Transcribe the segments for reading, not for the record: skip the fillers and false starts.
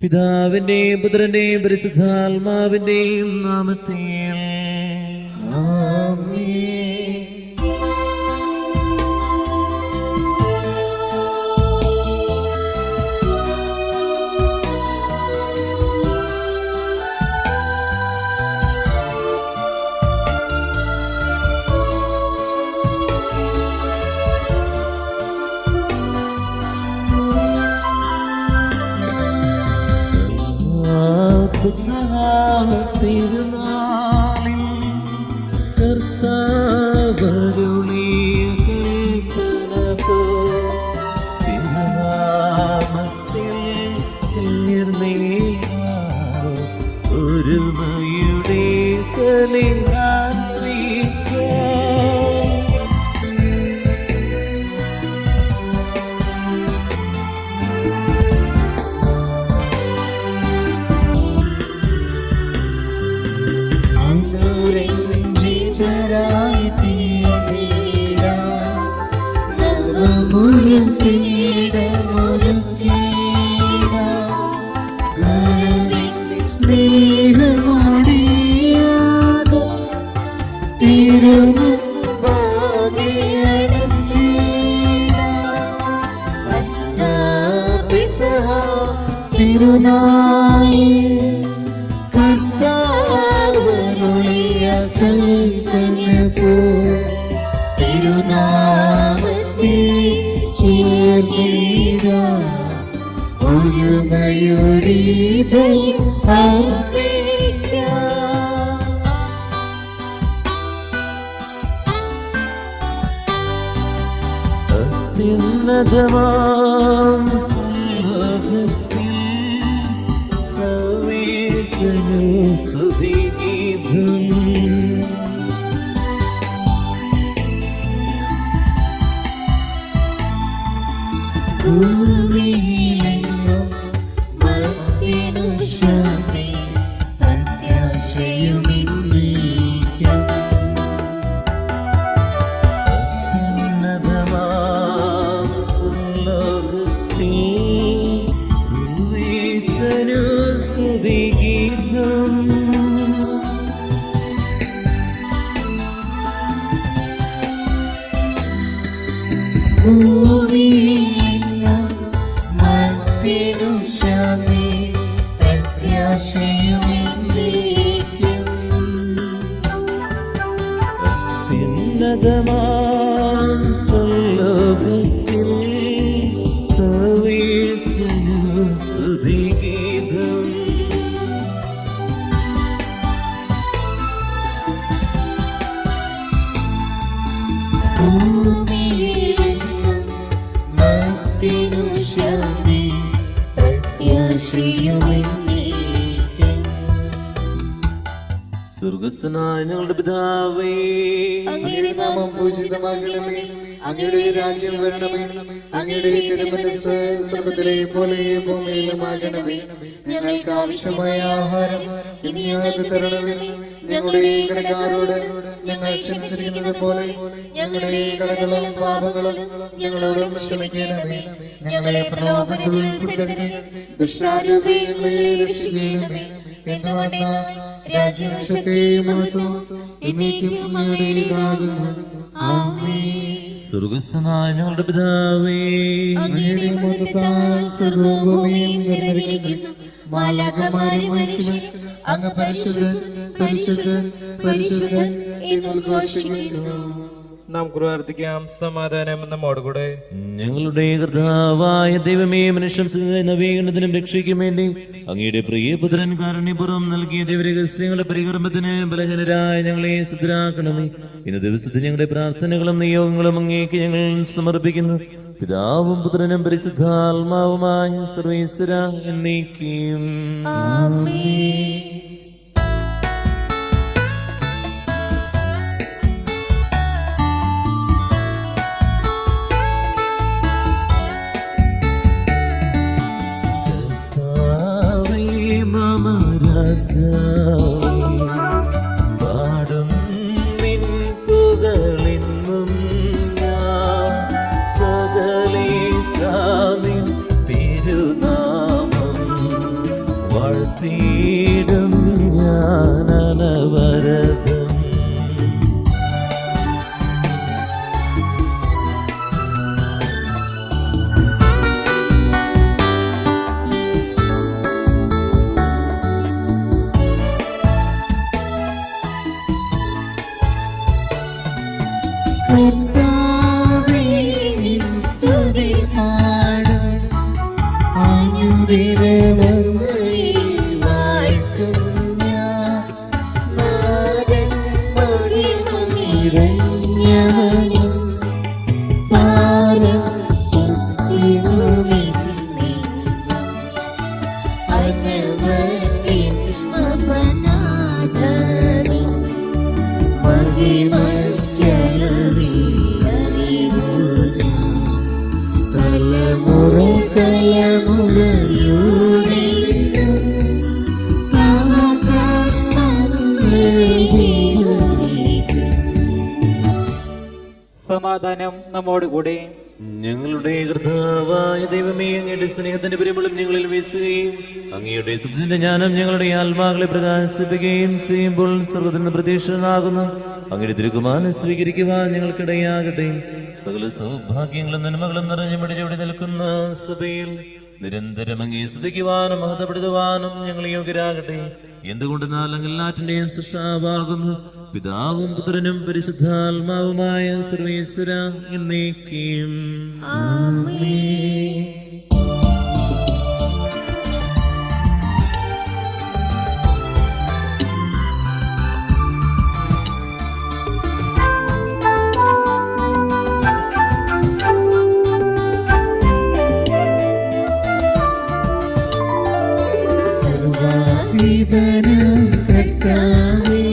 പിതാവിന്റെയും പുത്രന്റെയും പരിശുദ്ധാത്മാവിന്റെയും നാമത്തിൽ ആമേൻ. തിരുനാളിൽ കർത്താവരുളിയ കൽപ്പന തിരുനാമത്തിൽ ചേർന്നേവാൻ ഒരുമയുടെ തിരുനാളിൽ കർത്താവരുളിയ കൽപ്പന തിരുനാമത്തിൽ ചേർന്നിടാൻ ഒരുമയുടെ ബലി അർപ്പിക്കാം. അത്യുന്നതമാം സ്വർഗ്ഗത്തിൽ സർവ്വേശ്വരനു സ്തുതിഗീതം. ഭൂമിയിലെങ്ങും മർത്യനു ശാന്തി പ്രത്യാശയുമിന്നേക്കും. അത്യുന്നതമാം സ്വർഗ്ഗത്തിൽ സർവ്വേശ്വരനു സ്തുതിഗീതം. ഭൂമിയിലെങ്ങും മർത്യനു ശാന്തി പ്രത്യാശയുമിന്നേക്കും. അത്യുന്നതമാം സ്വർഗ്ഗത്തിൽ സർവ്വേശ്വരനു സ്തുതിഗീതം. ഭൂമിയിലെങ്ങും മർത്യനു ശാന്തി പ്രത്യാശയുമിന്നേക്കും. സ്വർഗ്ഗസ്ഥനായ ഞങ്ങളുടെ പിതാവേ, അങ്ങയുടെ നാമം പൂജിതമാകണമേ. അങ്ങയുടെ രാജ്യം വരണമേ. അങ്ങയുടെ തിരുമനസ്സ് സ്വർഗ്ഗത്തിലെ പോലെ ഭൂമിയിലുമാകണമേ. ഞങ്ങൾക്ക് ആവശ്യമായ ആഹാരം ഇനി ഞങ്ങൾക്ക് തരണമേ. ഞങ്ങളുടെ കടക്കാരോട് ഞങ്ങൾ ക്ഷമിച്ചിരിക്കുന്നത് പോലെ ഞങ്ങളുടെ കടകളും പാപങ്ങളും ഞങ്ങളോടും ക്ഷമിക്കണമേ. ഞങ്ങളെ പ്രലോഭനത്തിൽ ഉൾപ്പെടുത്തരുതേ. ദുഷ്ടാരൂപിയിൽ ഞങ്ങളെ രക്ഷിക്കണമേ. എന്തുകൊണ്ടാൽ രാജ്യവും ശക്തിയും മഹത്വവും എന്നേക്കും അങ്ങയുടേതാകുന്നു. ആമേൻ. സ്വർഗ്ഗസ്ഥനായ ഞങ്ങളുടെ പിതാവേ, അങ്ങയുടെ മഹത്വത്താൽ സർവ്വവും ഭൂമിയും നിറഞ്ഞിരിക്കുന്നു. മാലാഖമാരും മനുഷ്യരും അങ്ങ് പരിശുദ്ധൻ പരിശുദ്ധൻ പരിശുദ്ധൻ എന്ന് ഘോഷിക്കുന്നു. നാം പ്രാർത്ഥിക്കാം. സമാധാനം നമ്മോടുകൂടെ. ഞങ്ങളുടെ കർത്താവായ ദൈവമേ, മനുഷ്യംസിന്റെ നവീകരണത്തിനും രക്ഷയ്ക്കും വേണ്ടി അങ്ങയുടെ പ്രിയപുത്രൻ കാരുണ്യപൂർവ്വം നൽകിയ ദൈവരഹസ്യങ്ങളുടെ പരികർമ്മത്തിന് ബലഹീനരായ ഞങ്ങളെ സിദ്ധരാക്കണമേ. ഇന്ന് ദിവസത്തിൽ ഞങ്ങളുടെ പ്രാർത്ഥനകളും നിയോഗങ്ങളും അങ്ങേക്ക് ഞങ്ങൾ സമർപ്പിക്കുന്നു. പിതാവും പുത്രനും പരിശുദ്ധാത്മാവുമായ സർവ്വേശ്വര എന്നേക്കും. ആമേൻ. പാടും നിൻ പുകഴെന്നും ഞാൻ സകലേശാനിൻ തിരുനാമം വാഴ്ത്തിയിടും ഞാൻ അനവരതം. കർത്താവേ, നിൻ സ്തുതി പാടും അനുദിനമങ്ങയെ വാഴ്ത്തും ഞാൻ. നാഥൻ മഹിമ നിറഞ്ഞവനും പാരം സ്തുതിയുമെന്നും അനവധിൻ അപനാഥനിൻ തലമുറ തലമുറയോടെയും സമാധാനം നമ്മോടുകൂടെ. ഞങ്ങളുടെ കർത്താവായ ദൈവമേ, അങ്ങയുടെ സ്നേഹത്തിന്റെ പരിമളം ഞങ്ങളിൽ വീശുകയും അങ്ങയുടെ സത്യത്തിന്റെ ജ്ഞാനം ഞങ്ങളുടെ ആത്മാക്കളെ പ്രകാശിപ്പിക്കുകയും ചെയ്യുമ്പോൾ സർവ്വത്തിന് പ്രതീക്ഷനാകുന്നു അങ്ങയുടെ തിരുക്കുമാരനെ സ്വീകരിക്കുവാൻ ഞങ്ങൾക്കിടയാകട്ടെ. സകല സൗഭാഗ്യങ്ങളും നന്മകളും നിറഞ്ഞു പിടിച്ചവിടെ നിൽക്കുന്ന സഭയിൽ നിരന്തരം അങ്ങേ സ്തുതിക്കുവാനും മഹത്വപ്പെടുത്തുവാനും ഞങ്ങൾ യോഗ്യരാകട്ടെ. എന്തുകൊണ്ടെന്നാൽ അങ്ങ് എല്ലാറ്റിന്റെയും സൃഷ്ടാവാകുന്നു. പിതാവും പുത്രനും പരിശുദ്ധാത്മാവുമായ സർവേശ്വര എന്നേക്കും. ആമേൻ. സർവ്വാധിപനാം കർത്താവേ,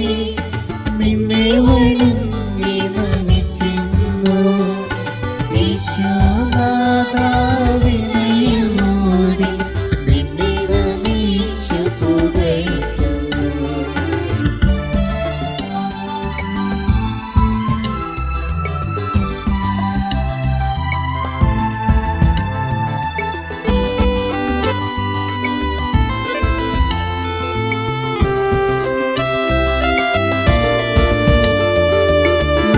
നിന്നെ വണങ്ങി നമിക്കുന്നു. ഈശോനാഥാ, വിനയമോടെ നിന്നെ നമിച്ചു പുകഴ്ത്തുന്നു.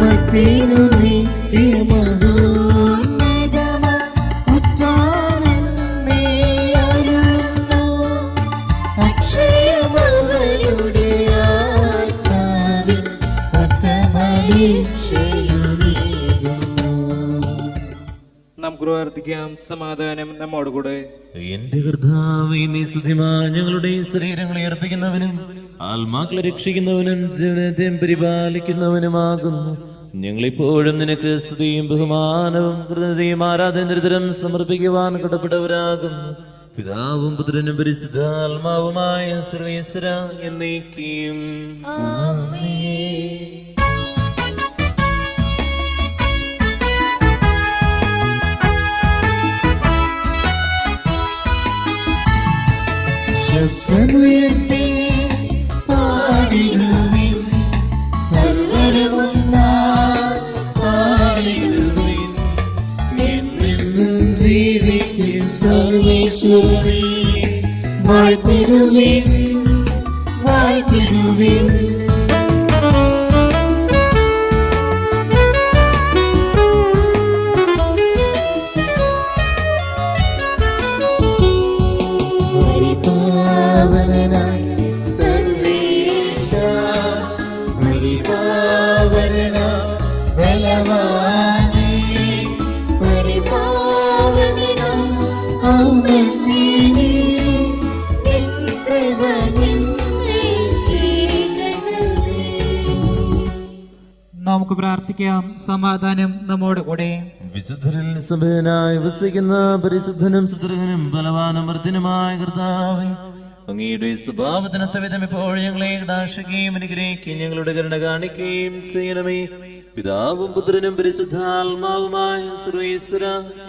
മത്തേനു നിത്യമഹോന്നതമ ഉദ്ധാനം നീ അരുളുന്നു. അക്ഷയമവളുടെ ആത്മാവിൽ ഉത്തമരീക്ഷയുമേകുന്നു. നാം ഗൃഹാർത്ഥിക്കാം. സമാധാനം നമ്മോടുകൂടെ. എന്റെ കർത്താവേ, നീ സ്തുതിമാൻ ഞങ്ങളുടെ ശരീരങ്ങളെ അർപ്പിക്കുന്നവനും ആത്മാക്കളെ രക്ഷിക്കുന്നവനും ജീവിതത്തെയും പരിപാലിക്കുന്നവനുമാകുന്നു. ഞങ്ങളിപ്പോഴും നിനക്ക് സ്തുതിയും ബഹുമാനവും കൃതയും ആരാധനതരം സമർപ്പിക്കുവാൻ കടപ്പെട്ടവരാകുന്നു. പിതാവും പുത്രനും പരിശുദ്ധാത്മാവുമായ സർവേശ്വര എന്നേക്കും. ആമേൻ. ശബ്ദമുയർത്തി പാടിടുവിൻ, സർവ്വരുമൊന്നായി പാടിടുവിൻ. എന്നെന്നും ജീവിക്കും സർവേശ്വരനെ വാഴ്ത്തിടുവിൻ, വാഴ്ത്തിടുവിൻ. പരിപാവനായ സർവേശ, പരിപാവനായ ബലവാനേ, പരിപാവനായ ഔന്നത്യനേ, നിൻ കൃപ ഞങ്ങൾ കേൾക്കണമേ. നമുക്ക് പ്രാർത്ഥിക്കാം. സമാധാനം നമ്മോടുകൂടെ. വിശുദ്ധരിൽ സഭനായി വസിക്കുന്ന പരിശുദ്ധനും സുദൃഢനും ബലവാനും വർദ്ധനുമായ കർത്താവേ, അങ്ങയുടെ സ്വഭാവത്തിനൊത്ത വിധം ഇപ്പോൾ ഞങ്ങളെ കടാക്ഷിക്കുകയും അനുഗ്രഹിക്കുകയും ഞങ്ങളുടെ കരുണ കാണിക്കുകയും ചെയ്യണമേ. പിതാവും പുത്രനും പരിശുദ്ധാത്മാവുമായ സർവേശ്വര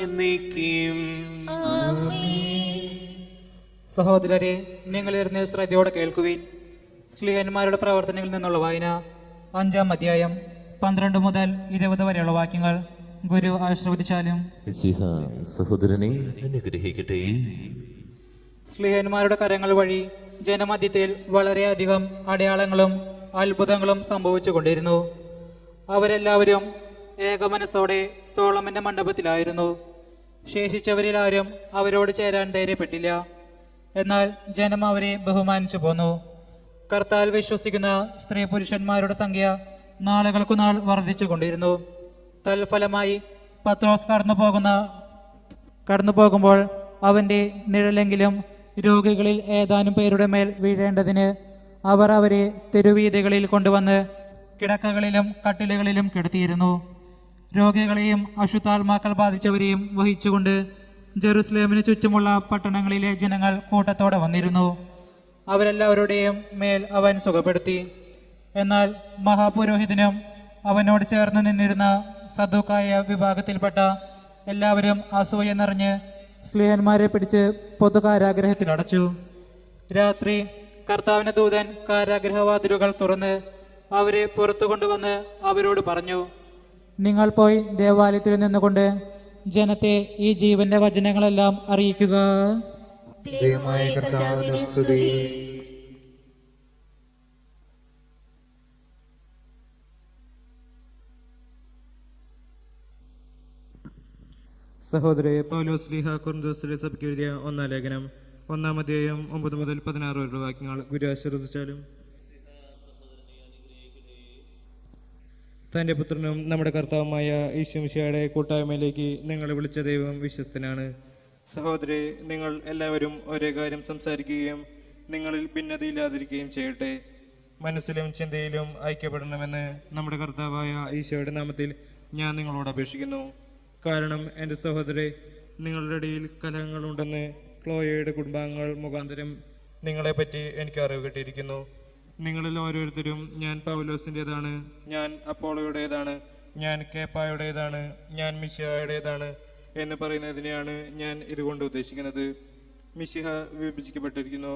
എന്നേക്കും. സഹോദരരെ, നിങ്ങളിരുന്ന് ശ്രദ്ധയോടെ കേൾക്കുവിൻ. സ്ലീഹന്മാരുടെ പ്രവർത്തനങ്ങളിൽ നിന്നുള്ള വായന 5-ാം അധ്യായം 12 മുതൽ 20 വരെയുള്ള വാക്യങ്ങൾ ഗുരു ആശ്രവദിച്ചാലും. സഹോദരനെ അനുഗ്രഹിക്കട്ടെ. സ്ലീഹന്മാരുടെ കരങ്ങൾ വഴി ജനമധ്യത്തിൽ വളരെയധികം അടയാളങ്ങളും അത്ഭുതങ്ങളും സംഭവിച്ചുകൊണ്ടിരുന്നു. അവരെല്ലാവരും ഏകമനസ്സോടെ സോളമന്റെ മണ്ഡപത്തിലായിരുന്നു. ശേഷിച്ചവരിൽ ആരും അവരോട് ചേരാൻ ധൈര്യപ്പെട്ടില്ല. എന്നാൽ ജനം അവരെ ബഹുമാനിച്ചു പോന്നു. കർത്താൽ വിശ്വസിക്കുന്ന സ്ത്രീ പുരുഷന്മാരുടെ സംഖ്യ നാളുകൾക്കുനാൾ വർദ്ധിച്ചുകൊണ്ടിരുന്നു. തൽഫലമായി പത്രോസ് കടന്നു പോകുമ്പോൾ അവന്റെ നിഴലെങ്കിലും രോഗികളിൽ ഏതാനും പേരുടെ മേൽ വീഴേണ്ടതിന് അവർ അവരെ തെരുവീഥികളിൽ കൊണ്ടുവന്ന് കിടക്കകളിലും കട്ടിലുകളിലും കിടത്തിയിരുന്നു. രോഗികളെയും അശുദ്ധാത്മാക്കൾ ബാധിച്ചവരെയും വഹിച്ചുകൊണ്ട് ജെറുസലേമിന് ചുറ്റുമുള്ള പട്ടണങ്ങളിലെ ജനങ്ങൾ കൂട്ടത്തോടെ വന്നിരുന്നു. അവരെല്ലാവരുടെയും മേൽ അവൻ സുഖപ്പെടുത്തി. എന്നാൽ മഹാപുരോഹിതനും അവനോട് ചേർന്ന് നിന്നിരുന്ന സദൂക്കായ വിഭാഗത്തിൽപ്പെട്ട എല്ലാവരും അസൂയ നിറഞ്ഞ് സ്ലീഹന്മാരെ പിടിച്ച് പൊതു കാരാഗ്രഹത്തിലടച്ചു. രാത്രി കർത്താവിന്റെ ദൂതൻ കാരാഗ്രഹവാതിലുകൾ തുറന്ന് അവരെ പുറത്തു കൊണ്ടുവന്ന് അവരോട് പറഞ്ഞു, നിങ്ങൾ പോയി ദേവാലയത്തിൽ നിന്നുകൊണ്ട് ജനത്തെ ഈ ജീവന്റെ വചനങ്ങളെല്ലാം അറിയിക്കുക. ദൈവമായ കർത്താവിനെ സ്തുതി. സഹോദരേ, പൗലോസ് ശ്ലീഹ കൊരിന്ത്യരെ സഭയ്ക്ക് എഴുതിയ ഒന്നാം ലേഖനം 1-ാം അധ്യായം 9 മുതൽ 16 വരെയുള്ള വാക്യങ്ങൾ ഗുരു ആശീർവദിച്ചാലും. തന്റെ പുത്രനും നമ്മുടെ കർത്താവുമായ ഈശോമിശിഹായുടെ കൂട്ടായ്മയിലേക്ക് നിങ്ങളെ വിളിച്ച ദൈവം വിശ്വസ്തനാണ്. സഹോദരേ, നിങ്ങൾ എല്ലാവരും ഒരേ കാര്യം സംസാരിക്കുകയും നിങ്ങളിൽ ഭിന്നതയില്ലാതിരിക്കുകയും ചെയ്യട്ടെ. മനസ്സിലും ചിന്തയിലും ഐക്യപ്പെടണമെന്ന് നമ്മുടെ കർത്താവായ ഈശോയുടെ നാമത്തിൽ ഞാൻ നിങ്ങളോട് അപേക്ഷിക്കുന്നു. കാരണം എൻ്റെ സഹോദരേ, നിങ്ങളുടെ ഇടയിൽ കലഹങ്ങളുണ്ടെന്ന് ക്ലോയയുടെ കുടുംബാംഗങ്ങൾ മുഖാന്തരം നിങ്ങളെപ്പറ്റി എനിക്ക് അറിവ് കിട്ടിയിരിക്കുന്നു. നിങ്ങളിൽ ഓരോരുത്തരും ഞാൻ പൗലോസിൻ്റെതാണ്, ഞാൻ അപ്പോളോയുടേതാണ്, ഞാൻ കേപ്പായുടേതാണ്, ഞാൻ മിശിഹായുടേതാണ് എന്ന് പറയുന്നതിനെയാണ് ഞാൻ ഇതുകൊണ്ട് ഉദ്ദേശിക്കുന്നത്. മിശിഹ വിഭജിക്കപ്പെട്ടിരിക്കുന്നു.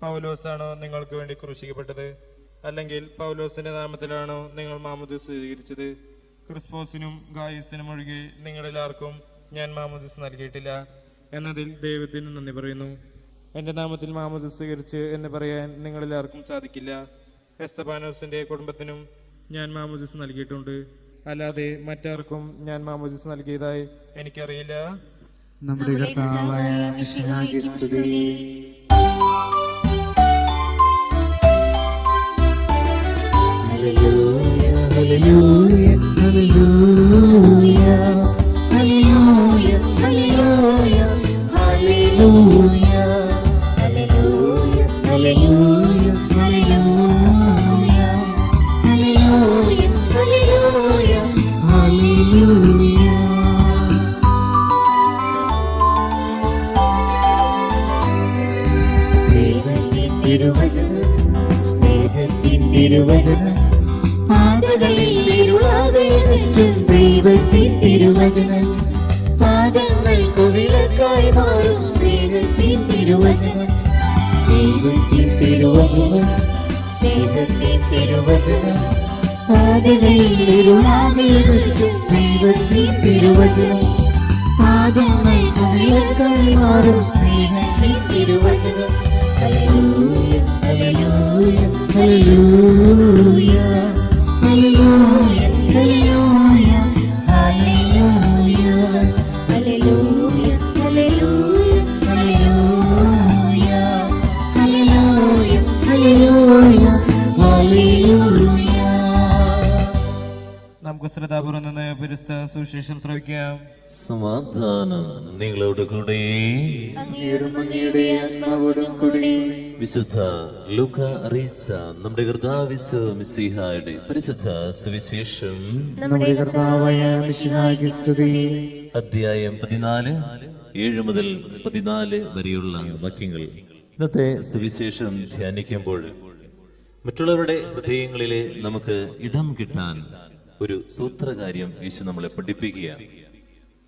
പൗലോസാണോ നിങ്ങൾക്ക് വേണ്ടി ക്രൂശിക്കപ്പെട്ടത്? അല്ലെങ്കിൽ പൗലോസിന്റെ നാമത്തിലാണോ നിങ്ങൾ മാമോദീസ സ്വീകരിച്ചത്? ക്രിസ്പോസിനും ഗായുസിനും ഒഴികെ നിങ്ങളെല്ലാവർക്കും ഞാൻ മാമോദീസ നൽകിയിട്ടില്ല എന്നതിൽ ദൈവത്തിന് നന്ദി പറയുന്നു. എൻ്റെ നാമത്തിൽ മാമോദീസ സ്വീകരിച്ച് എന്ന് പറയാൻ നിങ്ങളെല്ലാവർക്കും സാധിക്കില്ല. എസ്തപാനോസിന്റെ കുടുംബത്തിനും ഞാൻ മാമോദീസ നൽകിയിട്ടുണ്ട്, അല്ലാതെ മറ്റാർക്കും ഞാൻ മാമോദീസ നൽകിയതായി എനിക്കറിയില്ല. നമ്മുടെ കർത്താവായ മിശിഹായ്ക്ക് സ്തുതി. Hallelujah, hallelujah, hallelujah, hallelujah, hallelujah, hallelujah, hallelujah, hallelujah, hallelujah, hallelujah, hallelujah, hallelujah. ദൈവത്തിൻ തിരുവചനം, സ്നേഹത്തിൻ തിരുവചനം, പാതകളിൽ ഇരുളാതെ നിൽക്കും ദൈവത്തിൻ തിരുവചനം, പാദങ്ങൾക്ക് വിളക്കായി മാറും സ്നേഹത്തിൻ തിരുവചനം. ദൈവത്തിൻ തിരുവചനം, സ്നേഹത്തിൻ തിരുവചനം, പാതകളിൽ ഇരുളാതെ നിൽക്കും ദൈവത്തിൻ തിരുവചനം, പാദങ്ങൾക്ക് വിളക്കായി മാറും സ്നേഹത്തിൻ തിരുവചനം. Hallelujah, hallelujah, hallelujah, hallelujah, hallelujah, hallelujah, hallelujah, hallelujah, hallelujah, hallelujah, hallelujah, hallelujah. നമുക്ക് ശ്രദ്ധാപൂർവം നിന്ന് പരിശുദ്ധ സുവിശേഷം ശ്രവിക്കാം. സമാധാനം നിങ്ങളോട് കൂടെ. അങ്ങയോടും അങ്ങയുടെ ആത്മാവോടും കൂടെ. വിശുദ്ധ ലൂക്ക അറിയിച്ച നമ്മുടെ കർത്താവ് മിശിഹായുടെ പരിശുദ്ധ സുവിശേഷം നമ്മുടെ കർത്താവായ മിശിഹായ്ക്ക് സ്തുതി. അധ്യായം 14 7 മുതൽ 14 വരെയുള്ള വാക്യങ്ങൾ. ഇന്നത്തെ സുവിശേഷം ധ്യാനിക്കുമ്പോൾ മറ്റുള്ളവരുടെ ഹൃദയങ്ങളിലെ നമുക്ക് ഇടം കിട്ടാൻ ഒരു സൂത്രകാര്യം യേശു നമ്മളെ പഠിപ്പിക്കുകയാണ്.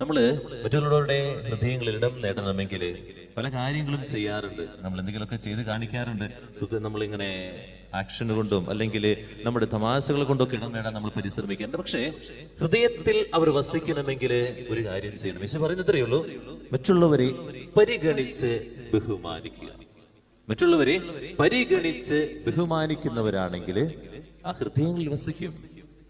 നമ്മള് മറ്റുള്ളവരുടെ ഹൃദയങ്ങളിൽ ഇടം നേടണമെങ്കിൽ പല കാര്യങ്ങളും ചെയ്യാറുണ്ട്. നമ്മൾ എന്തെങ്കിലുമൊക്കെ ചെയ്ത് കാണിക്കാറുണ്ട്. നമ്മളിങ്ങനെ ആക്ഷൻ കൊണ്ടും അല്ലെങ്കിൽ നമ്മുടെ തമാശകൾ കൊണ്ടൊക്കെ ഇടം നേടാൻ നമ്മൾ പരിശ്രമിക്കാറുണ്ട്. പക്ഷേ ഹൃദയത്തിൽ അവർ വസിക്കണമെങ്കിൽ ഒരു കാര്യം ചെയ്യണം. യേശു പറയുന്നത്രയേ ഉള്ളൂ, മറ്റുള്ളവരെ പരിഗണിച്ച് ബഹുമാനിക്കുക. മറ്റുള്ളവരെ പരിഗണിച്ച് ബഹുമാനിക്കുന്നവരാണെങ്കിൽ ആ ഹൃദയങ്ങളിൽ വസിക്കും.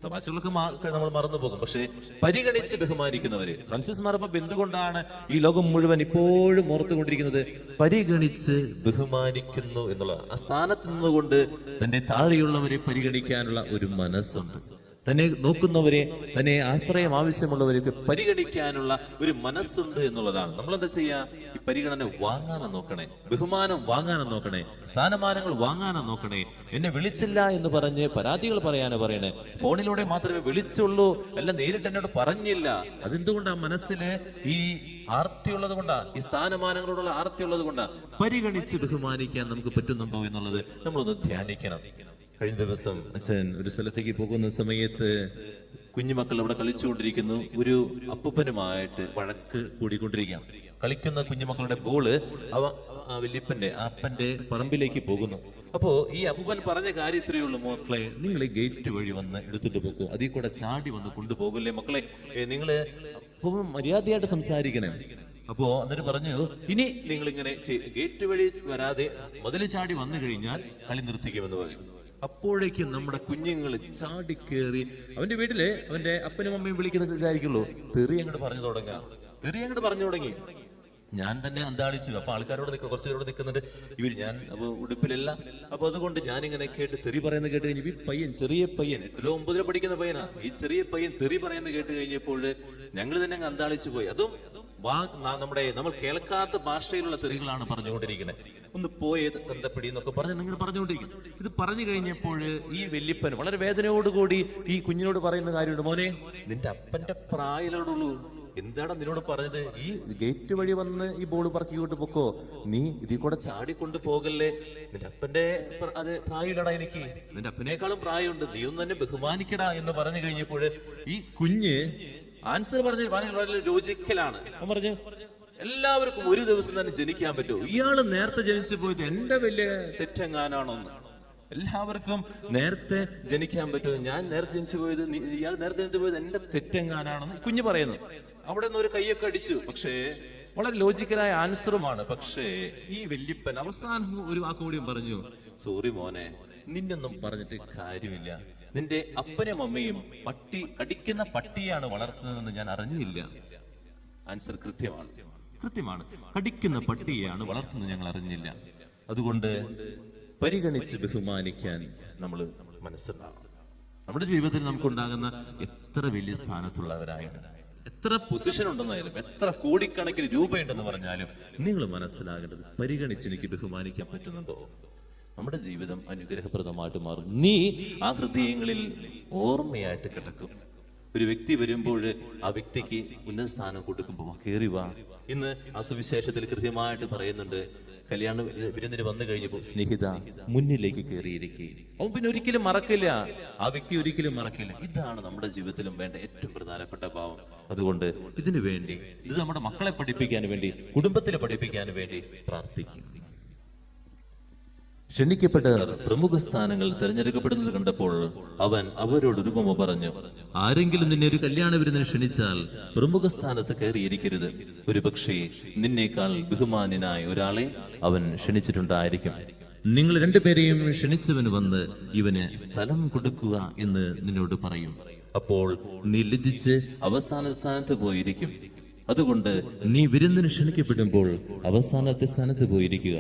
തമാശകളൊക്കെ നമ്മൾ മറന്നു പോകും. പക്ഷെ പരിഗണിച്ച് ബഹുമാനിക്കുന്നവര്, ഫ്രാൻസിസ് മാർപ്പാപ്പ എന്തുകൊണ്ടാണ് ഈ ലോകം മുഴുവൻ ഇപ്പോഴും ഓർത്തുകൊണ്ടിരിക്കുന്നത്? പരിഗണിച്ച് ബഹുമാനിക്കുന്നു എന്നുള്ള ആ സ്ഥാനത്ത് നിന്നുകൊണ്ട് തന്റെ താഴെയുള്ളവരെ പരിഗണിക്കാനുള്ള ഒരു മനസ്സുണ്ട്. തന്നെ നോക്കുന്നവരെ, തന്നെ ആശ്രയം ആവശ്യമുള്ളവരെയൊക്കെ പരിഗണിക്കാനുള്ള ഒരു മനസ്സുണ്ട് എന്നുള്ളതാണ്. നമ്മളെന്താ ചെയ്യാ? ഈ പരിഗണന വാങ്ങാനും നോക്കണേ, ബഹുമാനം വാങ്ങാനും നോക്കണേ, സ്ഥാനമാനങ്ങൾ വാങ്ങാനും നോക്കണേ. എന്നെ വിളിച്ചില്ല എന്ന് പറഞ്ഞ് പരാതികൾ പറയാനോ പറയണേ. ഫോണിലൂടെ മാത്രമേ വിളിച്ചുള്ളൂ, എല്ലാം നേരിട്ട് എന്നോട് പറഞ്ഞില്ല. അതെന്തുകൊണ്ടാ? മനസ്സില് ഈ ആർത്തിയുള്ളത് കൊണ്ടാ, ഈ സ്ഥാനമാനങ്ങളോടുള്ള ആർത്തിയുള്ളത് കൊണ്ടാ. പരിഗണിച്ച് ബഹുമാനിക്കാൻ നമുക്ക് പറ്റുന്നുണ്ടോ എന്നുള്ളത് നമ്മളൊന്ന് ധ്യാനിക്കണം. കഴിഞ്ഞ ദിവസം അച്ഛൻ ഒരു സ്ഥലത്തേക്ക് പോകുന്ന സമയത്ത് കുഞ്ഞുമക്കൾ അവിടെ കളിച്ചുകൊണ്ടിരിക്കുന്നു. ഒരു അപ്പൂപ്പനുമായിട്ട് വഴക്ക് കൂടിക്കൊണ്ടിരിക്കുകയാണ്. കളിക്കുന്ന കുഞ്ഞുമക്കളുടെ ബോള് വല്യപ്പന്റെ അപ്പന്റെ പറമ്പിലേക്ക് പോകുന്നു. അപ്പോ ഈ അപ്പൂപ്പൻ പറഞ്ഞ കാര്യം ഇത്രയേ ഉള്ളൂ: മക്കളെ, നിങ്ങൾ ഈ ഗേറ്റ് വഴി വന്ന് എടുത്തിട്ട് പോകും, അതിൽ കൂടെ ചാടി വന്ന് കൊണ്ടുപോകല്ലേ മക്കളെ, നിങ്ങള് മര്യാദയായിട്ട് സംസാരിക്കണേ. അപ്പോ എന്നിട്ട് പറഞ്ഞു, ഇനി നിങ്ങൾ ഇങ്ങനെ ഗേറ്റ് വഴി വരാതെ മതിൽ ചാടി വന്നു കഴിഞ്ഞാൽ കളി നിർത്തിക്കുമെന്ന് പറയും. അപ്പോഴേക്കും നമ്മുടെ കുഞ്ഞുങ്ങൾ ചാടിക്കേറി അവന്റെ വീട്ടില് അവന്റെ അപ്പനും അമ്മയും വിളിക്കുന്നത് വിചാരിക്കുള്ളൂ, തെറി അങ്ങോട്ട് പറഞ്ഞു തുടങ്ങി. ഞാൻ തന്നെ അന്താളിച്ചു. അപ്പൊ ആൾക്കാരോട് കുറച്ചു പേരോട് നിൽക്കുന്നുണ്ട്. ഞാൻ അപ്പൊ ഉടുപ്പിലല്ല. അപ്പൊ അതുകൊണ്ട് ഞാനിങ്ങനെ കേട്ട് തെറി പറയുന്നത് കേട്ട് കഴിഞ്ഞു. ഈ പയ്യൻ, ചെറിയ പയ്യൻ, 8-9 പഠിക്കുന്ന പയ്യനാ, ഈ ചെറിയ പയ്യൻ തെറി പറയുന്നത് കേട്ട് കഴിഞ്ഞപ്പോൾ ഞങ്ങൾ തന്നെ അങ്ങ് അന്താളിച്ചു പോയി. അതും നമ്മൾ കേൾക്കാത്ത ഭാഷയിലുള്ള തെറികളാണ് പറഞ്ഞുകൊണ്ടിരിക്കുന്നത്. ഒന്ന് പോയേ തന്തപ്പിടി എന്നൊക്കെ ഇങ്ങനെ പറഞ്ഞുകൊണ്ടിരിക്കും. ഇത് പറഞ്ഞു കഴിഞ്ഞപ്പോൾ ഈ വല്യപ്പൻ വളരെ വേദനയോടുകൂടി ഈ കുഞ്ഞിനോട് പറയുന്ന കാര്യമുണ്ട്: മോനെ, നിന്റെ അപ്പന്റെ പ്രായമുള്ളൂ, എന്താണ് നിന്നോട് പറഞ്ഞത്? ഈ ഗേറ്റ് വഴി വന്ന് ഈ ബോൾ പറക്കിക്കൊണ്ട് പൊക്കോ, നീ ഇതിൽ കൂടെ ചാടിക്കൊണ്ട് പോകല്ലേ, നിന്റെ അപ്പന്റെ അത് പ്രായമില്ലടാ, എനിക്ക് നിന്റെ അപ്പനേക്കാളും പ്രായമുണ്ട്, നീ ഒന്ന് തന്നെ ബഹുമാനിക്കടാ എന്ന് പറഞ്ഞു കഴിഞ്ഞപ്പോൾ ഈ കുഞ്ഞ് ആൻസർ പറഞ്ഞ് വളരെ ലോജിക്കലാണ്. അവൻ പറഞ്ഞു, എല്ലാവർക്കും ഒരു ദിവസം തന്നെ ജനിക്കാൻ പറ്റുമോ? ഇയാള് നേരത്തെ ജനിച്ചു പോയത് എന്റെ വലിയ തെറ്റെങ്ങാനാണോന്ന്. എല്ലാവർക്കും നേരത്തെ ജനിക്കാൻ പറ്റുമോ? ഞാൻ നേരത്തെ ജനിച്ചു പോയത്, ഇയാൾ നേരത്തെ ജനിച്ചു പോയത് എന്റെ തെറ്റെങ്ങാനാണെന്ന് കുഞ്ഞ് പറയുന്നു. അവിടെ നിന്ന് ഒരു കൈയൊക്കെ അടിച്ചു. പക്ഷേ വളരെ ലോജിക്കലായ ആൻസറുമാണ്. പക്ഷേ ഈ വല്യപ്പൻ അവസാനം ഒരു വാക്കുകൂടിയും പറഞ്ഞു: സോറി മോനെ, നിന്നൊന്നും പറഞ്ഞിട്ട് കാര്യമില്ല. നിന്റെ അപ്പനും അമ്മയും കടിക്കുന്ന പട്ടിയാണ് വളർത്തുന്നതെന്ന് ഞാൻ അറിഞ്ഞില്ല. ആൻസർ കൃത്യമാണ്. കടിക്കുന്ന പട്ടിയാണ് വളർത്തുന്നത് ഞങ്ങൾ അറിഞ്ഞില്ല. അതുകൊണ്ട് പരിഗണിച്ച് ബഹുമാനിക്കാൻ നമ്മൾ മനസ്സിലാക്കണം. നമ്മുടെ ജീവിതത്തിൽ നമുക്കുണ്ടാകുന്ന എത്ര വലിയ സ്ഥാനത്തുള്ളവരായാലും, എത്ര പൊസിഷൻ ഉണ്ടെന്നായാലും, എത്ര കോടിക്കണക്കിന് രൂപയുണ്ടെന്ന് പറഞ്ഞാലും, നിങ്ങൾ മനസ്സിലാകേണ്ടത് പരിഗണിച്ച് എനിക്ക് ബഹുമാനിക്കാൻ പറ്റുന്നുണ്ടോ? നമ്മുടെ ജീവിതം അനുഗ്രഹപ്രദമായിട്ട് മാറും. നീ ആ ഹൃദയങ്ങളിൽ ഓർമ്മയായിട്ട് കിടക്കും. ഒരു വ്യക്തി വരുമ്പോൾ ആ വ്യക്തിക്ക് ഉന്നത സ്ഥാനം കൊടുക്കുമ്പോൾ കേറി വാ. ഇന്ന് ആ സുവിശേഷത്തിൽ കൃത്യമായിട്ട് പറയുന്നുണ്ട്, കല്യാണ വിരുന്നിന് വന്നു കഴിഞ്ഞപ്പോൾ സ്നേഹിത മുന്നിലേക്ക് കയറിയിരിക്കുക. അവൻ പിന്നെ ഒരിക്കലും മറക്കില്ല, ആ വ്യക്തി ഒരിക്കലും മറക്കില്ല. ഇതാണ് നമ്മുടെ ജീവിതത്തിലും വേണ്ട ഏറ്റവും പ്രധാനപ്പെട്ട ഭാവം. അതുകൊണ്ട് ഇതിനു വേണ്ടി, ഇത് നമ്മുടെ മക്കളെ പഠിപ്പിക്കാൻ വേണ്ടി, കുടുംബത്തിലെ പഠിപ്പിക്കാൻ വേണ്ടി പ്രാർത്ഥിക്കും. ക്ഷണിക്കപ്പെട്ടവർ പ്രമുഖ സ്ഥാനങ്ങൾ തിരഞ്ഞെടുക്കപ്പെടുന്നത് കണ്ടപ്പോൾ അവൻ അവരോട് ഒരു ഉപമ പറഞ്ഞു: ആരെങ്കിലും നിന്നെ ഒരു കല്യാണ വിരുന്നിന് ക്ഷണിച്ചാൽ പ്രമുഖ സ്ഥാനത്ത് കയറിയിരിക്കരുത്. ഒരു പക്ഷേ നിന്നേക്കാൾ ബഹുമാന്യനായ ഒരാളെ അവൻ ക്ഷണിച്ചിട്ടുണ്ടായിരിക്കും. നിങ്ങൾ രണ്ടുപേരെയും ക്ഷണിച്ചവന് വന്ന് ഇവന് സ്ഥലം കൊടുക്കുക എന്ന് നിന്നോട് പറയും. അപ്പോൾ നീ ലജ്ജിച്ച് അവസാന സ്ഥാനത്ത് പോയിരിക്കും. അതുകൊണ്ട് നീ വിരുന്നിന് ക്ഷണിക്കപ്പെടുമ്പോൾ അവസാനത്തെ സ്ഥാനത്ത് പോയിരിക്കുക.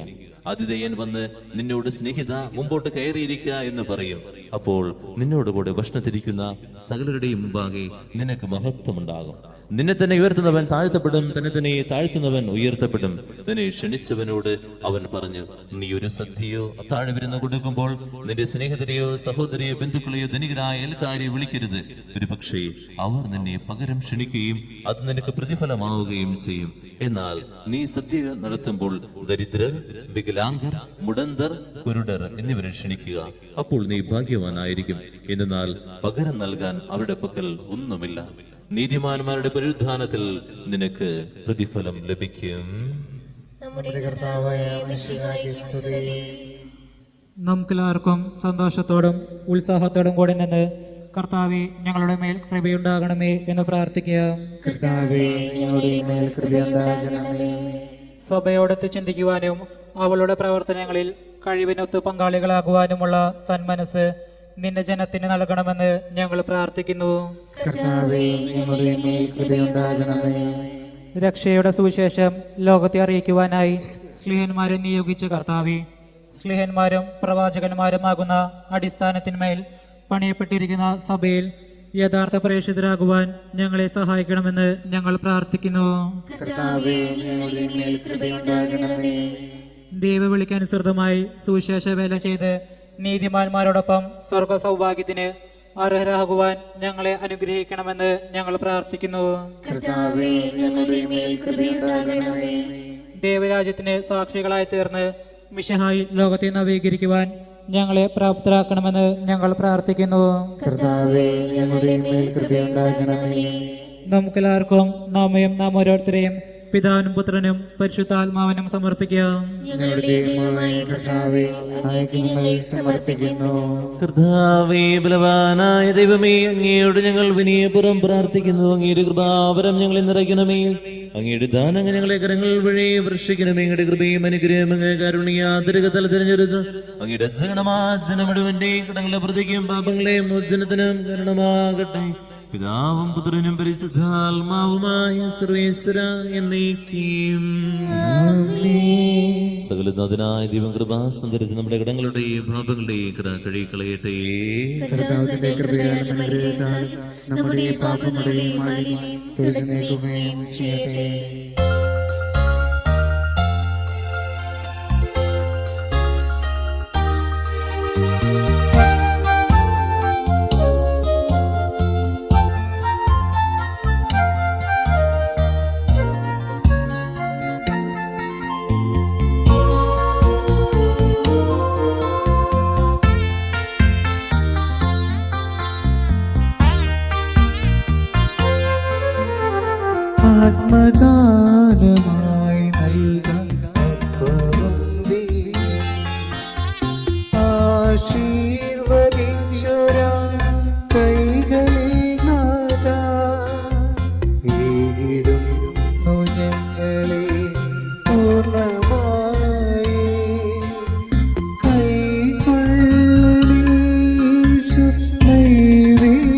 ആതിഥേയൻ വന്ന് നിന്നോട് സ്നേഹിത മുമ്പോട്ട് കയറിയിരിക്കുക എന്ന് പറയും. അപ്പോൾ നിന്നോട് കൂടെ ഭക്ഷണത്തിരിക്കുന്ന സകലരുടെയും മുമ്പാകെ നിനക്ക് മഹത്വമുണ്ടാകും. നിന്നെ തന്നെ ഉയർത്തുന്നവൻ താഴ്ത്തപ്പെടും, തന്നെ തന്നെ താഴ്ത്തുന്നവൻ ഉയർത്തപ്പെടും. തന്നെ ക്ഷണിച്ചവനോട് അവൻ പറഞ്ഞു: നീ ഒരു സദ്യയോ അത്താഴ വിരുന്ന് കൊടുക്കുമ്പോൾ നിന്റെ സ്നേഹിതരെയോ സഹോദരിയോ ബന്ധുക്കളെയോ ധനികരായ അയൽക്കാരെയോ വിളിക്കരുത്. ഒരു പക്ഷേ അവർ നിന്നെ പകരം ക്ഷണിക്കുകയും അത് നിനക്ക് പ്രതിഫലമാവുകയും ചെയ്യും. എന്നാൽ നീ സദ്യ നടത്തുമ്പോൾ ദരിദ്രർ, വികലാംഗർ, മുടന്തർ, കുരുടർ എന്നിവരെ ക്ഷണിക്കുക. അപ്പോൾ നീ ഭാഗ്യവാനായിരിക്കും. എന്നാൽ പകരം നൽകാൻ അവരുടെ പക്കൽ ഒന്നുമില്ല. നീതിമാന്മാരുടെ പുനരുദ്ധാനത്തിൽ നിനക്ക് പ്രതിഫലം ലഭിക്കും. നമുക്കെല്ലാവർക്കും സന്തോഷത്തോടും ഉത്സാഹത്തോടും കൂടി നിന്ന് കർത്താവേ, ഞങ്ങളുടെ മേൽ കൃപയുണ്ടാകണമേ എന്ന് പ്രാർത്ഥിക്കുക. കർത്താവേ, ഞങ്ങളുടെ മേൽ കൃപയുണ്ടാകണമേ. സഭയോടൊത്ത് ചിന്തിക്കുവാനും അവളുടെ പ്രവർത്തനങ്ങളിൽ കഴിവിനൊത്ത് പങ്കാളികളാകുവാനുമുള്ള സന്മനസ് നിന്റെ ജനത്തിന് നൽകണമെന്ന് ഞങ്ങൾ പ്രാർത്ഥിക്കുന്നു. കർത്താവേ, ഞങ്ങളുടെ മേൽ കൃപയുണ്ടാകണമേ. രക്ഷയുടെ സുവിശേഷം ലോകത്തെ അറിയിക്കുവാനായി സ്ലീഹന്മാരെ നിയോഗിച്ച കർത്താവേ, സ്ലീഹന്മാരും പ്രവാചകന്മാരുമാകുന്ന അടിസ്ഥാനത്തിന്മേൽ പണിയപ്പെട്ടിരിക്കുന്ന സഭയിൽ യഥാർത്ഥ പ്രേക്ഷിതരാകുവാൻ ഞങ്ങളെ സഹായിക്കണമെന്ന് ഞങ്ങൾ പ്രാർത്ഥിക്കുന്നു. കർത്താവേ, ഞങ്ങളുടെ മേൽ കൃപയുണ്ടാകണമേ. ദൈവവിളിക്കനുസൃതമായി സുവിശേഷ വേല ചെയ്ത് നീതിമാന്മാരോടൊപ്പം സ്വർഗ സൗഭാഗ്യത്തിന് അർഹരാകുവാൻ ഞങ്ങളെ അനുഗ്രഹിക്കണമെന്ന് ഞങ്ങൾ പ്രാർത്ഥിക്കുന്നു. കർത്താവേ, ഞങ്ങളുടെ മേൽ കൃപയുണ്ടാകണമേ. ദൈവരാജ്യത്തിന് സാക്ഷികളായി തീർന്ന് മിശിഹായി ലോകത്തെ നവീകരിക്കുവാൻ ഞങ്ങളെ പ്രാപ്തരാക്കണമെന്ന് ഞങ്ങൾ പ്രാർത്ഥിക്കുന്നു. കർത്താവേ, ഞങ്ങളുടെ മേൽ കൃപയുണ്ടാകണമേ. നമുക്കെല്ലാവർക്കും നാം ഓരോരുത്തരെയും പിതാവിനും പുത്രനും പരിശുദ്ധാത്മാവിനും സമർപ്പിക്കാം. ഞങ്ങളുടെ ദൈവമായ കർത്താവേ, അങ്ങേക്ക് ഞങ്ങൾ സമർപ്പിക്കുന്നു. കർത്താവേ, ബലവാനായ ദൈവമേ, അങ്ങയോട് ഞങ്ങൾ വിനയപുറം പ്രാർത്ഥിക്കുന്നു. അങ്ങയുടെ കൃപാവരം ഞങ്ങളെ നിറയ്ക്കണമേ. അങ്ങയുടെ ദാനങ്ങൾ ഞങ്ങളെ കരങ്ങൾ വഴി വർഷിക്കണമേ. അങ്ങയുടെ കൃപയും അനുഗ്രഹം അങ്ങ് കാരുണ്യാതിരക തല തിരഞ്ഞെടുത്ത് അങ്ങയുടെ ജനമാജന മുഴുവന്റെയും കടങ്ങളുടെ പ്രതിക്കും പാപങ്ങളെയും മോചനത്തിനും കാരണമാകട്ടെ. പിതാവും പുത്രനും പരിശുദ്ധാത്മാവുമായ സർവേശ്വര എന്നേക്കും. സകലനാഥനായ ദൈവം കൃപാസന്ധരിച്ച് നമ്മുടെ കടങ്ങളുടെയും പാപങ്ങളുടെയും കട കഴുകിക്കളയട്ടെ. കർത്താവിന്റെ കൃപയാലും അനുഗ്രഹത്താലും നമ്മുടെ പാപങ്ങളുടെയും മാലിന്യം തുടച്ചു നീക്കുകയും ചെയ്യട്ടെ. ആത്മദാനമായി നൽകാൻ അപ്പവും വീഞ്ഞും ആശീർവദിച്ചൊരാ കൈകളിൽ നാഥാ, ഈടുന്നു ഞങ്ങളെ പൂർണ്ണമായി. കൈക്കൊള്ളീശു നൈവേദ്യമായി,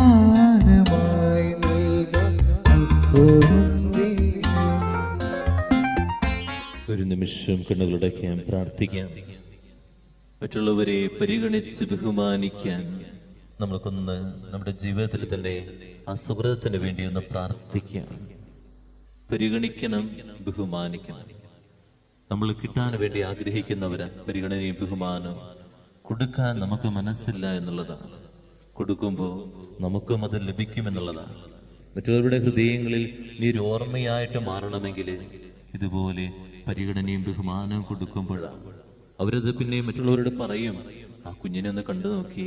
ആത്മദാനമായി നൽകാൻ അപ്പവും വീഞ്ഞും. ഒരു നിമിഷം കണ്ണുകളടയ്ക്കാൻ പ്രാർത്ഥിക്കാം. മറ്റുള്ളവരെ പരിഗണിച്ച് ബഹുമാനിക്കാൻ നമ്മൾക്കൊന്ന് നമ്മുടെ ജീവിതത്തിൽ തന്നെ ആ സുഹൃത്തിന് വേണ്ടി ഒന്ന് പ്രാർത്ഥിക്കാം. പരിഗണിക്കണം, ബഹുമാനിക്കണം. നമ്മൾ കിട്ടാൻ വേണ്ടി ആഗ്രഹിക്കുന്നവര് പരിഗണനയും ബഹുമാനം കൊടുക്കാൻ നമുക്ക് മനസ്സില്ല എന്നുള്ളതാണ്. കൊടുക്കുമ്പോൾ നമുക്കും അത് ലഭിക്കുമെന്നുള്ളതാണ്. മറ്റുള്ളവരുടെ ഹൃദയങ്ങളിൽ നീ ഒരു ഓർമ്മയായിട്ട് മാറണമെങ്കിൽ ഇതുപോലെ പരിഗണനയും ബഹുമാനവും കൊടുക്കുമ്പോഴാണ് അവരത് പിന്നെ മറ്റുള്ളവരോട് പറയും. ആ കുഞ്ഞിനെ ഒന്ന് കണ്ടു നോക്കി,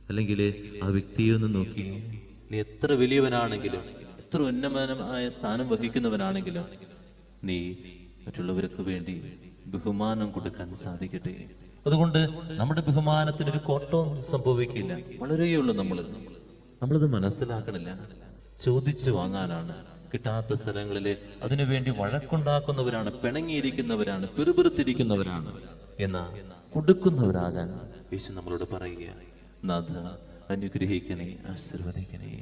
അല്ലെങ്കിൽ ആ വ്യക്തിയെ ഒന്ന് നോക്കി. നീ എത്ര വലിയവനാണെങ്കിലും എത്ര ഉന്നതമായ സ്ഥാനം വഹിക്കുന്നവനാണെങ്കിലും നീ മറ്റുള്ളവർക്ക് വേണ്ടി ബഹുമാനം കൊടുക്കാൻ സാധിക്കട്ടെ. അതുകൊണ്ട് നമ്മുടെ ബഹുമാനത്തിനൊരു കോട്ടവും സംഭവിക്കില്ല. വളരെയുള്ളൂ നമ്മളത് മനസ്സിലാക്കണില്ല. ചോദിച്ചു വാങ്ങാനാണ്. കിട്ടാത്ത സ്ഥലങ്ങളില് അതിനുവേണ്ടി വഴക്കുണ്ടാക്കുന്നവരാണ്, പിണങ്ങിയിരിക്കുന്നവരാണ്, പിറുപിറുത്തിരിക്കുന്നവരാണ്. എന്നാൽ കൊടുക്കുന്നവരാകാൻ യേശു നമ്മളോട് പറയുക, നാഥ അനുഗ്രഹിക്കണേ, ആശീർവദിക്കണേ.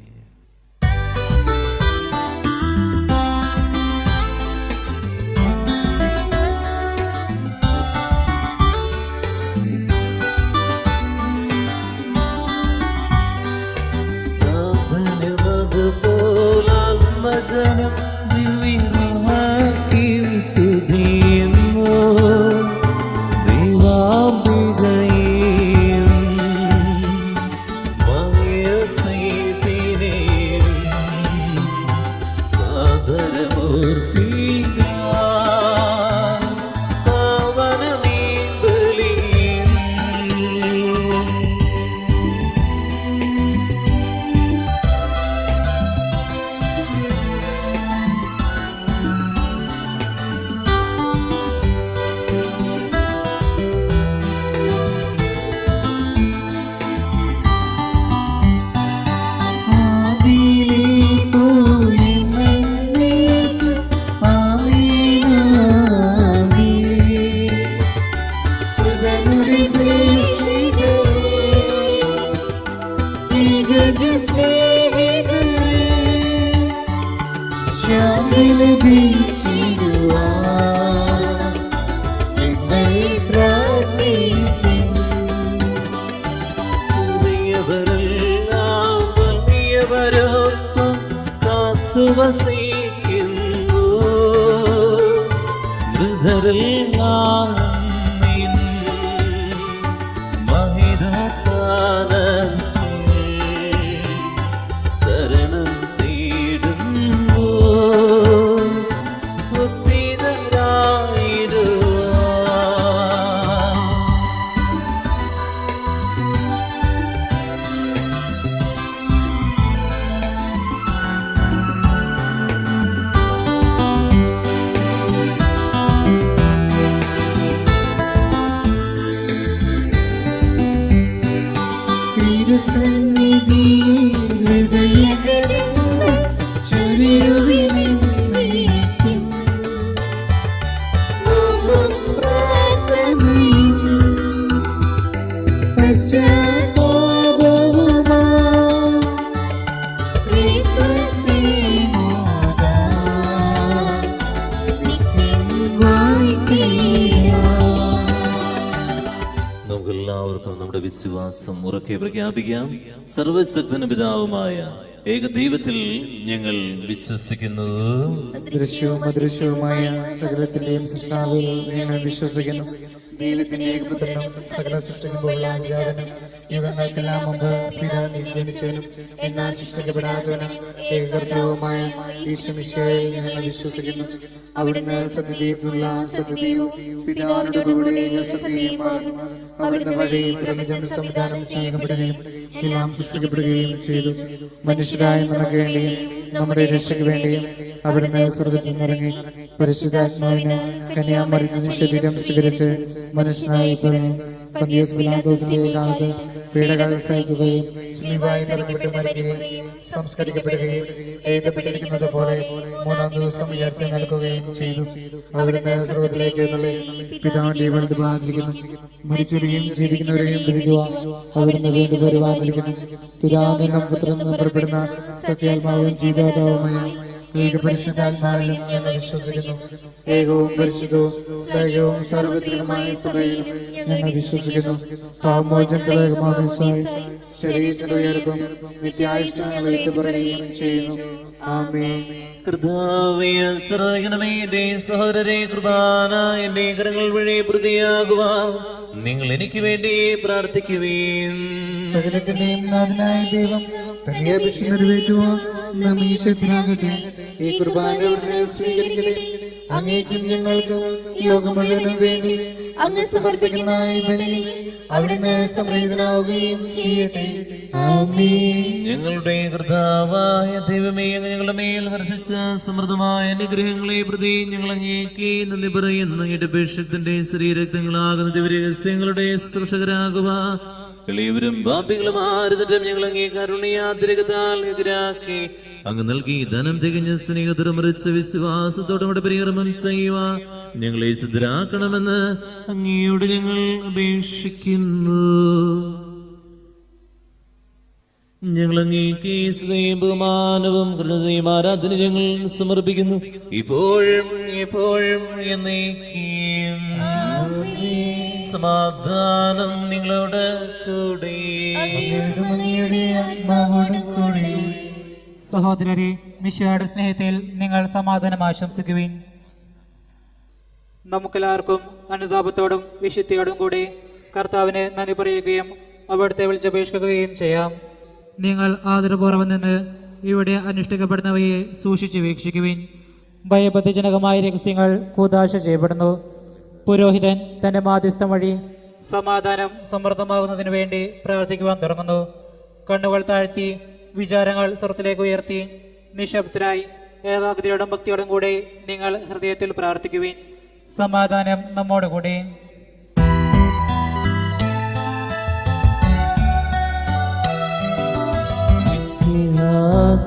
ും നിഗജ സ്നേഹിതരേ, ശാന്തി ലഭിച്ചിടുവാൻ നിങ്ങൾ പ്രാർത്ഥിപ്പിൻ. ചെറിയവരെല്ലാം വലിയവരൊപ്പം കാത്തുവസിക്കുന്നു. മൃതരെല്ലാം നിൻ മഹിതത്താനത്തിൽ ശരണം തേടുന്നു. തിരുസന്നിധിയിൽ ഹൃദയകരങ്ങൾ ചൊരിയുവിനെന്നേക്കും. നാമം പ്രാർത്ഥനയും പശ്ചാത്താപവുമായി ത്രിത്വത്തെ മോദാൻ നിത്യം വാഴ്ത്തിടാം. നമുക്കെല്ലാവർക്കും നമ്മുടെ വിശ്വാസം ഉറക്കെ പ്രഖ്യാപിക്കാം. സർവശക്തന പിതാവുമായ ഏക ദൈവത്തിൽ ഞങ്ങൾ വിശ്വസിക്കുന്നു. ദൃശ്യവും അദൃശ്യവുമായ സകലത്തിന്റെയും സൃഷ്ടാവിൽ ഞങ്ങൾ വിശ്വസിക്കുന്നു. ദൈവത്തിന്റെ ഏകപുത്രനും സകല സൃഷ്ടിക്കുമ്പോഴുള്ള ആചാരനും യുഗങ്ങൾക്കെല്ലാം മുമ്പ് പിതാവിൽ ജനിച്ചവനും എന്നാൽ സൃഷ്ടിക്കപ്പെടാത്തവനും ഏകകർത്തവുമായ ഈശ്വമിശിഹായിൽ ഞങ്ങൾ വിശ്വസിക്കുന്നു. അവിടുന്ന് സത്യദൈവത്തിനുള്ള സത്യദൈവവും പിതാവിനോട് കൂടെ സത്യദൈവമാകുന്നു. അവിടുന്ന് വഴി പ്രപഞ്ചം സംവിധാനം ചെയ്യപ്പെടുകയും എല്ലാം സൃഷ്ടിക്കപ്പെടുകയും ചെയ്തു. മനുഷ്യരായ നമുക്ക് വേണ്ടിയും നമ്മുടെ രക്ഷയ്ക്ക് വേണ്ടിയും അവിടുന്ന് സ്വർഗത്തിൽ നിന്നിറങ്ങി പരിശുദ്ധാത്മാവിന് കന്യാമറിയത്തിന് ശരീരം സ്വീകരിച്ച് മനുഷ്യനായി പിറന്നു. പന്തിയോസ് പിലാത്തോസിന്റെ കാലത്ത് പീഡകൾ സഹിക്കുകയും സ്ലീവായി തറക്കപ്പെട്ട് മരിക്കുകയും സംസ്കരിക്കപ്പെടുകയും എഴുതപ്പെട്ടിരിക്കുന്നത് പോലെ മൂന്നാം ദിവസം ഉയർത്തി നൽകുകയും ചെയ്തു. അവിടുന്ന് സ്വർഗത്തിലേക്ക് എഴുന്നള്ളി പിതാവിന്റെ വലതുഭാഗത്തിരിക്കുന്നു. മരിച്ചവരെയും ജീവിക്കുന്നവരെയും വിധിക്കുവാൻ അവിടുന്ന് വീണ്ടും വരുവാനിരിക്കുന്നു. പിതാവിനും പുത്രനും പുറപ്പെടുന്ന സത്യാത്മാവും ജീവാതാവുമായ ഏക പരിശുദ്ധാത്മാവിലും ഞങ്ങൾ വിശ്വസിക്കുന്നു. ഏകവും പരിശുദ്ധവും ദൈവവും സാർവത്രികമായ സഭയിലും ഞങ്ങൾ വിശ്വസിക്കുന്നു. പാപമോചനമായ ശരീരത്തിന്റെ ഉയർപ്പും നിത്യായുസ്സങ്ങൾ ഏറ്റുപറയുകയും ചെയ്യുന്നു. ആമേൻ. കർത്താവേ, സർവ്വജ്ഞനമേ, എന്റെ സഹോദരരെ, കൃപാന എന്റെ കരങ്ങൾ വഴി പ്രതിയാകുവാൻ നിങ്ങൾ എനിക്ക് വേണ്ടി പ്രാർത്ഥിക്കുവേൻ. സകലത്തിന്റെയും നാഥനായ ദൈവം തന്റെ അഭിഷേകം നിറവേറ്റുവാൻ നമ്മെ ഈശ്വരനാകട്ടെ. ഈ കുർബാന അവിടുന്ന് സ്വീകരിക്കട്ടെ. അങ്ങേക്കും ഞങ്ങൾക്കും ലോകം മുഴുവനും വേണ്ടി അങ്ങ് സമർപ്പിക്കുന്ന ഈ ബലിയിൽ അവിടുന്ന് സംപ്രീതനാവുകയും ചെയ്യട്ടെ. ആമേൻ. ഞങ്ങളുടെ കർത്താവായ ദൈവമേ, അങ്ങ് ഞങ്ങളുടെ മേൽ വർഷിച്ച സമൃദ്ധമായ അനുഗ്രഹങ്ങളെ പ്രതി ഞങ്ങൾ അങ്ങേക്ക് നന്ദി പറയുന്നു. അങ്ങയുടെ അഭിഷേകത്തിന്റെ ശരീരക്തങ്ങളാകുന്ന ദിവ്യരഹസ്യങ്ങളുടെ സ്പർശകരാകുക. എളിയവരും പാപികളും ആരുതരം ഞങ്ങൾ അങ്ങേ കരുണയാതിരകത്താൽ എതിരാക്കി അങ്ങ് നൽകി ധനം തികഞ്ഞ സ്നേഹത്തോടെ മറിച്ച വിശ്വാസത്തോടെ പരികർമ്മം ചെയ്യുക ഞങ്ങളെ സിദ്ധരാക്കണമെന്ന് അങ്ങയോട് ഞങ്ങൾ അപേക്ഷിക്കുന്നു. ഞങ്ങൾ അങ്ങേക്ക് സ്നേഹവും ബഹുമാനവും കൃതജ്ഞതയും ആരാധന ഞങ്ങൾ സമർപ്പിക്കുന്നു, ഇപ്പോഴും എപ്പോഴും എന്നേക്കും. സമാധാനം നിങ്ങളോട് കൂടെ. സഹോദരരെ, മിശിഹായുടെ സ്നേഹത്തിൽ നിങ്ങൾ സമാധാനം ആശംസിക്കുവിൻ. നമുക്കെല്ലാവർക്കും അനുതാപത്തോടും വിശുദ്ധിയോടും കൂടി കർത്താവിനെ നന്ദി പറയുകയും അവിടുത്തെ വിളിച്ചപേക്ഷിക്കുകയും ചെയ്യാം. നിങ്ങൾ ആദരപൂർവ്വം നിന്ന് ഇവിടെ അനുഷ്ഠിക്കപ്പെടുന്നവയെ സൂക്ഷിച്ചു വീക്ഷിക്കുവിൻ. ഭയഭക്തിജനകമായ രഹസ്യങ്ങൾ കൂദാശ ചെയ്യപ്പെടുന്നു. പുരോഹിതൻ തന്റെ മാധ്യസ്ഥം വഴി സമാധാനം സമൃദ്ധമാകുന്നതിനു വേണ്ടി പ്രാർത്ഥിക്കുവാൻ തുടങ്ങുന്നു. കണ്ണുകൾ താഴ്ത്തി വിചാരങ്ങൾ സ്വർത്തിലേക്ക് ഉയർത്തി നിശബ്ദരായി ഏകാഗ്രതയോടും ഭക്തിയോടും കൂടെ നിങ്ങൾ ഹൃദയത്തിൽ പ്രാർത്ഥിക്കുവിൻ. സമാധാനം നമ്മോടുകൂടി.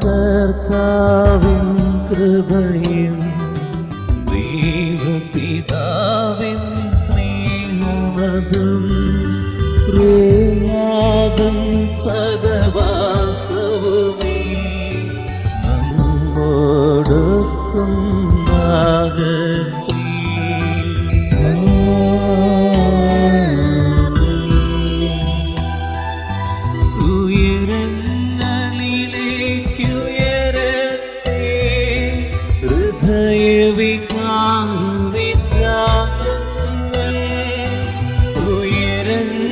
കർത്താവിൻ കൃപയും ദൈവപിതാവിൻ സ്നേഹമതും സദാ സഹവാസവുമേ നമ്മോടൊത്തുണ്ടാകട്ടെ. ഉയരങ്ങളിലേക്കുയരട്ടെ ഹൃദയവികാരവിചാരങ്ങൾ. ഉയരങ്ങളിലേക്കുയരട്ടെ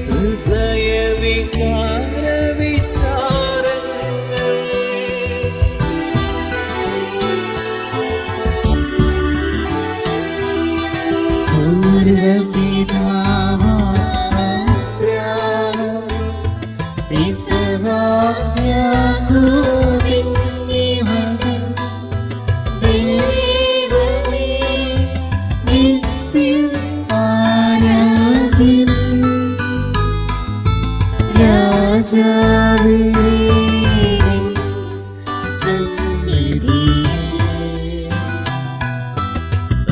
ഹൃദയവികാരവിചാരങ്ങൾ.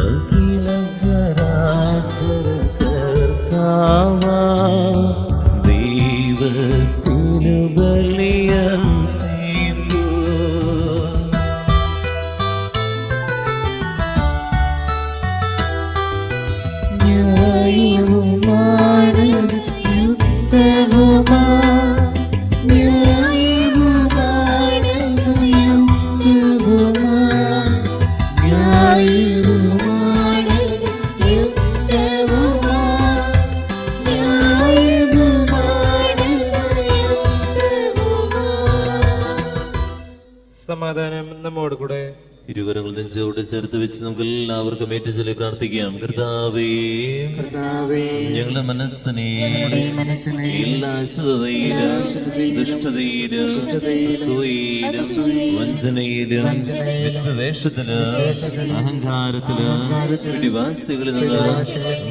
അഖില ചരാചര കർത്താവാ ദൈവത്തിനു ബലിയർപ്പിപ്പൂ. സമാധാനം നമ്മോട് കൂടെ. ഇരുകരങ്ങൾ നെഞ്ചോട് ചേർത്ത് വെച്ച് നമുക്ക് എല്ലാവർക്കും ഏറ്റുചൊല്ലി പ്രാർത്ഥിക്കാം. കർത്താവേ, ഞങ്ങളുടെ മനസ്സിനെ എല്ലാ അശുദ്ധതയിലും ദുഷ്ടതയിലും അസൂയയിലും വഞ്ചനയിലും വിദ്വേഷത്തിലും അഹങ്കാരത്തിലും പിടിവാസികളിൽ നിന്ന്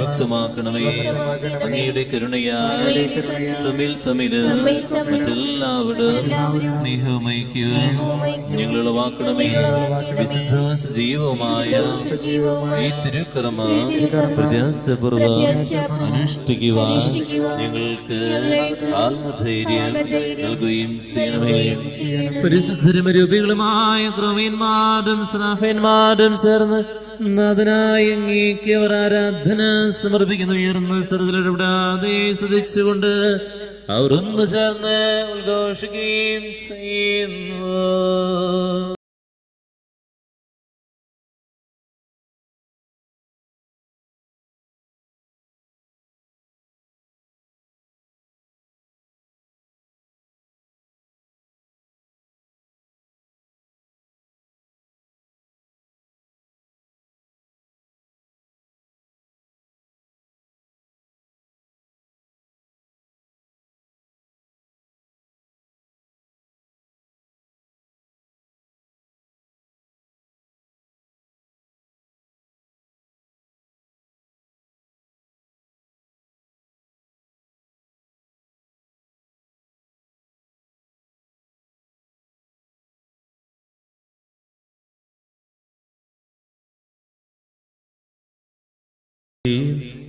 മുക്തമാക്കണമേ. അങ്ങയുടെ കരുണയാൽ തമ്മിൽ മറ്റെല്ലാവരും സ്നേഹവും ഐക്യവും ഞങ്ങളുളവാക്കണമേ. വിശുദ്ധ സജീവമായ ഈ തിരുക്കർമ്മ പ്രത്യാശപൂർവ്വം അനുഷ്ഠിക്കുവാൻ ഞങ്ങൾക്ക് ആത്മധൈര്യം നൽകുകയും ചെയ്യണമേ. പരിശുദ്ധരൂപികളുമായ ക്രമീന്മാരും സ്നാഫന്മാരും ചേർന്ന് നാഥനായ അങ്ങേക്ക് അവർ ആരാധന സമർപ്പിക്കുന്നു. ഉയർന്ന സ്വരത്തിലിടപെടാതെ സ്തുതിച്ചുകൊണ്ട് അവർ ഒന്ന് ചേർന്ന് ഉദ്ഘോഷിക്കുകയും ചെയ്യുന്നു.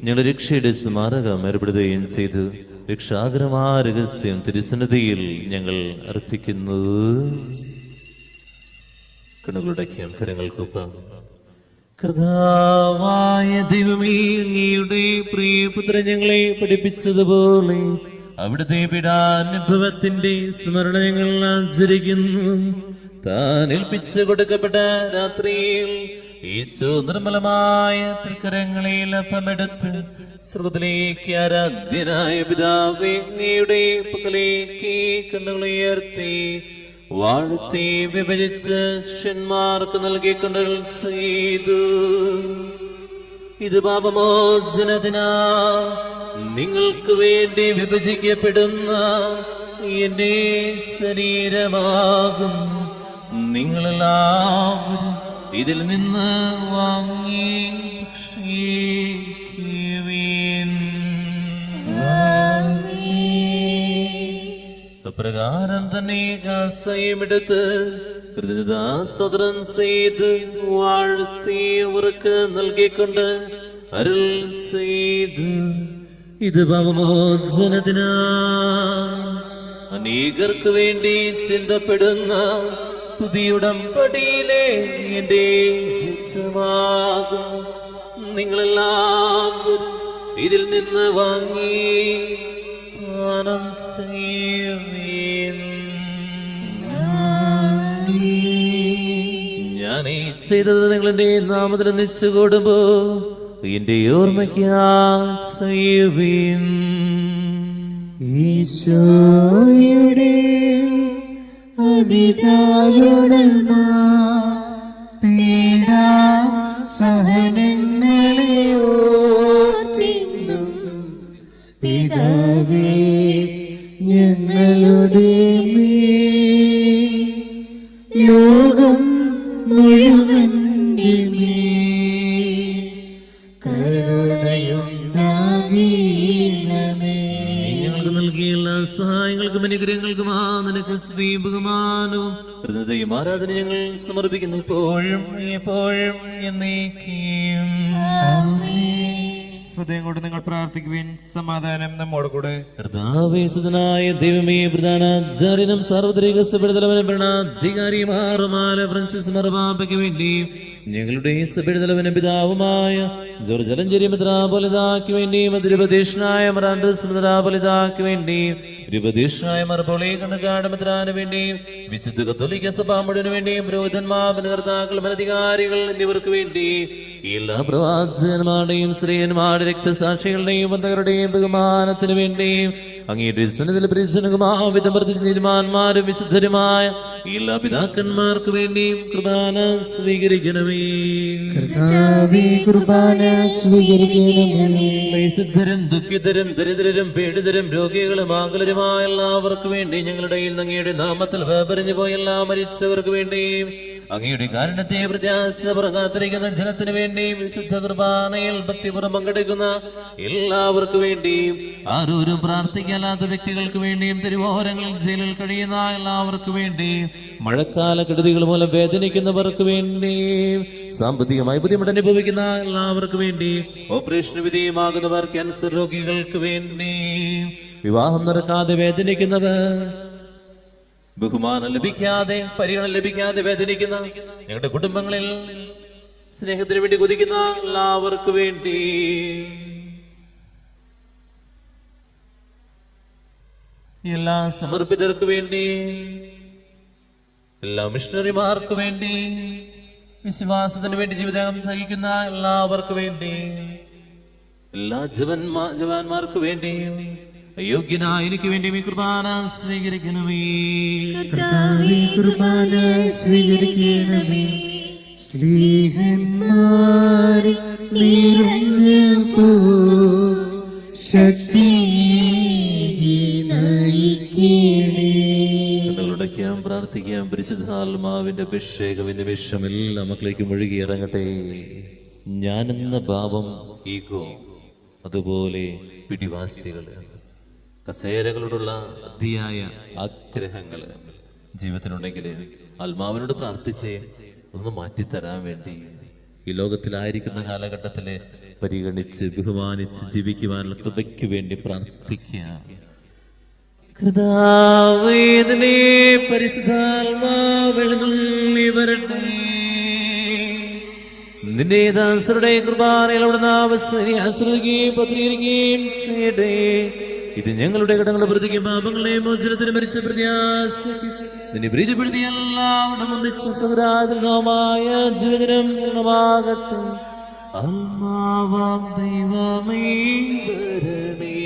ഞങ്ങളുടെ രക്ഷയുടെ സ്മാരകം ഏർപ്പെടുത്തുകയും ചെയ്തു. രക്ഷാകരമായ രഹസ്യം തിരുസന്നിധിയിൽ ഞങ്ങൾ അർപ്പിക്കുന്നു. കണ്ണുകളുടയ്ക്കാം, കരങ്ങൾക്കൊപ്പം. കർത്താവായ ദൈവമേ, അങ്ങയുടെ പ്രിയപുത്രൻ ഞങ്ങളെ പഠിപ്പിച്ചതുപോലെ അവിടുത്തെ പീഡാനുഭവത്തിന്റെ സ്മരണ ഞങ്ങൾ ആചരിക്കുന്നു. താൻ ഏൽപ്പിച്ചു കൊടുക്കപ്പെട്ട രാത്രിയിൽ ഈശോ നിർമ്മലമായ തൃക്കരങ്ങളിൽ അപ്പമെടുത്ത് സ്വർഗ്ഗത്തിലേക്ക് ആരാധ്യനായ പിതാവേ, അങ്ങയുടെ പക്കലേക്ക് കണ്ണുകളുയർത്തി വാഴ്ത്തി വിഭജിച്ച് ശിഷ്യന്മാർക്ക് നൽകിക്കൊണ്ട് ചെയ്തു. ഇത് പാപമോചനത്തിനാ നിങ്ങൾക്ക് വേണ്ടി വിഭജിക്കപ്പെടുന്ന എന്റെ ശരീരമാകും. നിങ്ങളെല്ലാവരും ഇതിൽ നിന്ന് വാങ്ങി ഭക്ഷിക്കുവിൻ. അപ്രകാരം തന്നെ കാസയുമെടുത്ത് കൃതജ്ഞതാസ്തോത്രം ചെയ്ത് വാഴ്ത്തി അവർക്ക് നൽകിക്കൊണ്ട് അരുൾ ചെയ്ത് ഇത് പാപമോചനത്തിനാ അനേകർക്ക് വേണ്ടി ചിന്തപ്പെടുന്ന പുതിയുടമ്പടിയിലെ എന്റെ രക്തമാകും. നിങ്ങളെല്ലാവരും ഇതിൽ നിന്ന് വാങ്ങി പാനം ചെയ്യുവീൻ. ഞാൻ ഈ ചെയ്തത് നിങ്ങൾ എന്റെ നാമത്തിൽ ഒന്നിച്ചു കൂടുമ്പോ എന്റെ ഓർമ്മയ്ക്കായി ചെയ്യുവീൻ. ഈശോയുടെ അതിദാരുണമാ പീഡാ സഹനങ്ങളെ ഓർത്തിന്നും പിതാവേ ഞങ്ങളുടെ മേൽ ലോകം മുഴുവന്റെ മേൽ കരുണയുണ്ടാകണമേ. ഞങ്ങൾക്ക് നൽകിയ എല്ലാ സഹായങ്ങൾക്കും അനുഗ്രഹങ്ങൾക്കും നിനക്ക് സ്തുതിയും ബഹുമാനവും കൃതജ്ഞതയും ആരാധന ഞങ്ങൾ സമർപ്പിക്കുന്നു ഇപ്പോഴും എപ്പോഴും എന്നേക്കും. ഹൃദയം കൊണ്ട് നിങ്ങൾ പ്രാർത്ഥിക്കുവിൻ. സമാധാനം നമ്മോട് കൂടെ. കർത്താവേശനായ ദൈവമേ, പ്രധാനാചാര്യനും സാർവത്രിക സഭയുടെ ഭരണാധികാരിയുമാറുമായ ഫ്രാൻസിസ് മാർപ്പാപ്പയ്ക്ക് വേണ്ടി ഞങ്ങളുടെ സഭയുടെ തലവനും പിതാവുമായ ജോർജ് അലഞ്ചേരി മെത്രാപ്പൊലീത്തായ്ക്ക് വേണ്ടിയും തിരുപതീഷ്ണായ മറാൻഡ്രസ് മെത്രാപ്പൊലീത്തായ്ക്ക് വേണ്ടിയും തിരുപതീഷ്ണായ മർപ്പോളി കണ്ണക്കാട് മെത്രാന് വേണ്ടിയും വിശുദ്ധ കത്തോലിക്ക സഭാ മുഴുവന് വേണ്ടിയും പുരോഹിതന്മാർ, ഭരണകർത്താക്കൾ, ഭരണാധികാരികൾ എന്നിവർക്ക് വേണ്ടി എല്ലാ പ്രവാചകന്മാരുടെയും സ്ത്രീയന്മാരുടെ രക്തസാക്ഷികളുടെയും ബന്ധകരുടെയും ബഹുമാനത്തിന് വേണ്ടിയും അങ്ങയുടെ സന്നിധിയിൽ പ്രിയജനകുമാവിധം വർദ്ധിച്ച നീതിമാന്മാരും വിശുദ്ധരുമായ എല്ലാ പിതാക്കന്മാർക്ക് വേണ്ടിയും കുർബാന സ്വീകരിക്കണമേ. കർത്താവേ, കുർബാന സ്വീകരിക്കണമേ. വിശുദ്ധരും ദുഃഖിതരും ദരിദ്രരും പീഡിതരും രോഗികളും ആകുലരുമായ എല്ലാവർക്കും വേണ്ടി ഞങ്ങളുടെ അങ്ങയുടെ നാമത്തിൽ വേപരിഞ്ഞു പോയ എല്ലാ മരിച്ചവർക്ക് വേണ്ടിയും അങ്ങയുടെ കാരണത്തെ പ്രത്യാശ കാത്തിരിക്കുന്ന ജനത്തിന് വേണ്ടിയും വിശുദ്ധ കുർബാനയിൽ ഭക്തിപൂർവ്വം പങ്കെടുക്കുന്ന എല്ലാവർക്കും വേണ്ടിയും ആരോരും പ്രാർത്ഥിക്കാത്ത വ്യക്തികൾക്ക് വേണ്ടിയും തെരുവോരങ്ങളിൽ ജയിലിൽ കഴിയുന്ന എല്ലാവർക്കും വേണ്ടിയും മഴക്കാല കെടുതികൾ മൂലം വേദനിക്കുന്നവർക്ക് വേണ്ടിയും സാമ്പത്തികമായി ബുദ്ധിമുട്ട് അനുഭവിക്കുന്ന എല്ലാവർക്കും വേണ്ടി ഓപ്പറേഷൻ വിധേയമാകുന്നവർ, ക്യാൻസർ രോഗികൾക്ക് വേണ്ടി വിവാഹം നടക്കാതെ വേദനിക്കുന്നവർ, ബഹുമാനം ലഭിക്കാതെ പരിഗണന ലഭിക്കാതെ വേദനിക്കുന്ന ഞങ്ങളുടെ കുടുംബങ്ങളിൽ സ്നേഹത്തിന് വേണ്ടി കൊതിക്കുന്ന എല്ലാവർക്കും വേണ്ടി എല്ലാ സമർപ്പിതർക്ക് വേണ്ടി എല്ലാ മിഷണറിമാർക്ക് വേണ്ടി വിശ്വാസത്തിന് വേണ്ടി ജീവിതം സഹിക്കുന്ന എല്ലാവർക്കും വേണ്ടി എല്ലാ ജവാന്മാർക്ക് വേണ്ടി അയോഗ്യനായ എനിക്ക് വേണ്ടി ഈ കുർബാന സ്വീകരിക്കണമേ. കർത്താവേ, കുർബാന സ്വീകരിക്കണമേ. സ്നേഹന്മാരെ നിറഞ്ഞപ്പോ ശക്തി നയിക്കണേ. ഞങ്ങളുടയ്ക്കാം, പ്രാർത്ഥിക്കാം. പരിശുദ്ധാത്മാവിന്റെ അഭിഷേകം നിമിഷം എല്ലാ മക്കളേക്കും ഒഴുകി ഇറങ്ങട്ടെ. ഞാനെന്ന ഭാവം ഈഗോ, അതുപോലെ പിടിവാശികൾ, കസേരകളോടുള്ള അതിയായ ആഗ്രഹങ്ങൾ ജീവിതത്തിലുണ്ടെങ്കിൽ ആത്മാവിനോട് പ്രാർത്ഥിച്ച് ഒന്ന് മാറ്റിത്തരാൻ വേണ്ടി ഈ ലോകത്തിലായിരിക്കുന്ന കാലഘട്ടത്തില് പരിഗണിച്ച് ബഹുമാനിച്ച് ജീവിക്കുവാനുള്ള കൃപയ്ക്ക് വേണ്ടി പ്രാർത്ഥിക്കാം. കർത്താവേ, പരിശുദ്ധാത്മാവെഴുന്നള്ളി വരട്ടെ. നിന്റെ ദാസരുടെ കുർബാനയിൽ അവിടുന്ന് ആശ്രയിക്കുകയും പത്രീകരിക്കുകയും ചെയ്യട്ടെ. ഇത് ഞങ്ങളുടെ കടങ്ങളുടെ പ്രതിക്കും പാപങ്ങളെ മോചനത്തിന് മരിച്ച പ്രത്യാശയ്ക്ക് നിന്നെ പ്രീതിപ്പെടുത്തിയ എല്ലാവരും ഒന്നിച്ച സൗരാതമായ ജീവിതം ഗുണമാകട്ടെ. ആത്മാവാം ദൈവമേ വരണേ.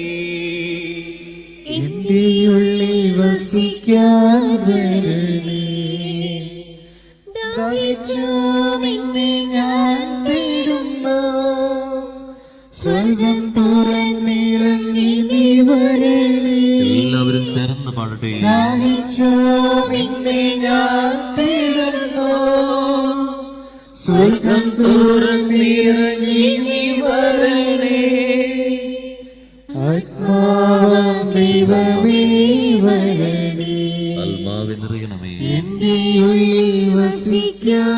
എന്റെ ഉള്ളിൽ വസിക്കാൻ വരണേ. ദാഹിച്ചു നിന്നെ ഞാൻ തേടുന്നു. സ്വർഗം തുറന്നിറങ്ങി നീ വരണേ. എല്ലാവരും ചേർന്ന് പാടട്ടെ. ദാഹിച്ചു നിന്നെ ഞാൻ തേടുന്നു. സ്വർഗം തുറന്നിറങ്ങി നീ വരണേ. ആത്മാവാം ദൈവമേ വരണേ. ആത്മാവെ നിറയണമേ. എന്റെ ഉള്ളിൽ വസിക്കാൻ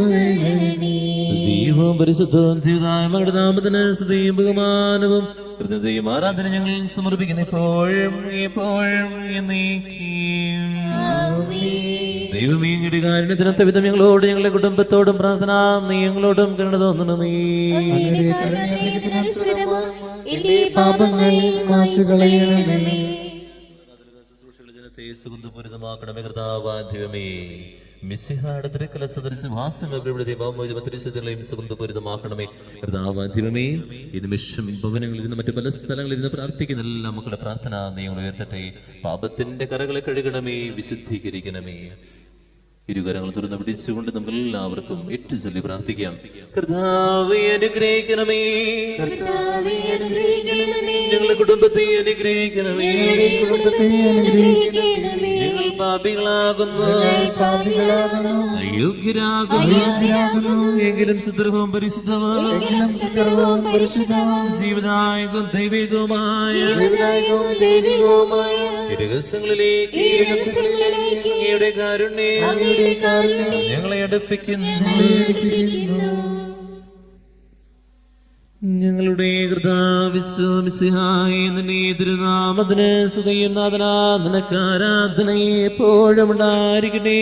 വരണേ. സജീവ സജീവവും പരിശുദ്ധവും ജീവിതമായ മകളുടെ നാമത്തിന് സ്തുതിയും ബഹുമാനവും കൃതജ്ഞതയും ആരാധന ഞങ്ങൾ സമർപ്പിക്കുന്നു ഇപ്പോഴും എപ്പോഴും എന്നേക്കും. ദൈവമേ അങ്ങയുടെ കാരുണ്യത്തിനൊത്ത വിധം ഞങ്ങളോട് ഞങ്ങളുടെ കുടുംബത്തോടും പ്രാർത്ഥന നീ ഞങ്ങളോടും കരുണ തോന്നണമേ. എന്റെ പാപങ്ങൾ മായ്ച്ചുകളയണമേ. ജനത്തെ സുഗന്ധപൂരിതമാക്കണമേ കർത്താവായ ദൈവമേ. മിശിഹായുടെ തിരുക്കല സദൃശമാസങ്ങളെയും സുഗന്ധപൂരിതമാക്കണമേ കർത്താവായ ദൈവമേ. ഈ നിമിഷം ഭവനങ്ങളിൽ നിന്ന് മറ്റു പല സ്ഥലങ്ങളിൽ നിന്ന് പ്രാർത്ഥിക്കുന്ന എല്ലാ മക്കളുടെ പ്രാർത്ഥന നീ ഉയർത്തട്ടെ. പാപത്തിന്റെ കരകളെ കഴുകണമേ, വിശുദ്ധീകരിക്കണമേ. ഇരുകരങ്ങൾ തുറന്ന് പിടിച്ചുകൊണ്ട് നമുക്ക് എല്ലാവർക്കും ഏറ്റുചൊല്ലി പ്രാർത്ഥിക്കാം. കർത്താവേ അനുഗ്രഹിക്കണമേ, ഞങ്ങളുടെ കുടുംബത്തെ അനുഗ്രഹിക്കണമേ. ഞങ്ങൾ പാപികളാകുന്നു, അയോഗ്യരാകുന്നു, എങ്കിലും സുദൃഢവും പരിശുദ്ധവും ജീവദായകവും ദൈവികവുമായ രഹസ്യങ്ങളിലേക്ക് അങ്ങയുടെ കാരുണ്യം ഞങ്ങളെ അടുപ്പിക്കുന്നു. ഞങ്ങളുടെ കർത്താവിശ്വമിശിഹായ നിന്റെ തിരുനാമത്തിന് സ്തുതിയും നാഥനാ നിനക്ക് ആരാധനയെ എപ്പോഴും ഉണ്ടായിരിക്കട്ടെ.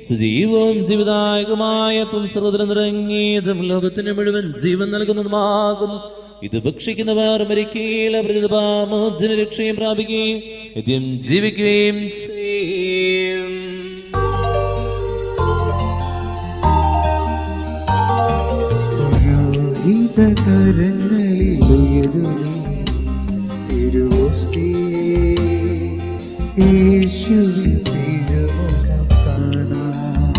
സജീവവും ജീവിതായകമായ സർവ്വത്ര നിറങ്ങിയതും ലോകത്തിന് മുഴുവൻ ജീവൻ നൽകുന്നതുമാകുന്നു. ഇത് ഭക്ഷിക്കുന്നവർ മരിക്കുകയില്ല, പ്രതിപാമോചന രക്ഷയും പ്രാപിക്കുകയും നിത്യം ജീവിക്കുകയും ചെയ്യും. കരങ്ങളിലുയരുന്നു തിരുവോസ്തിയെ യേശുവിൻ തിരുമുഖം കാണാൻ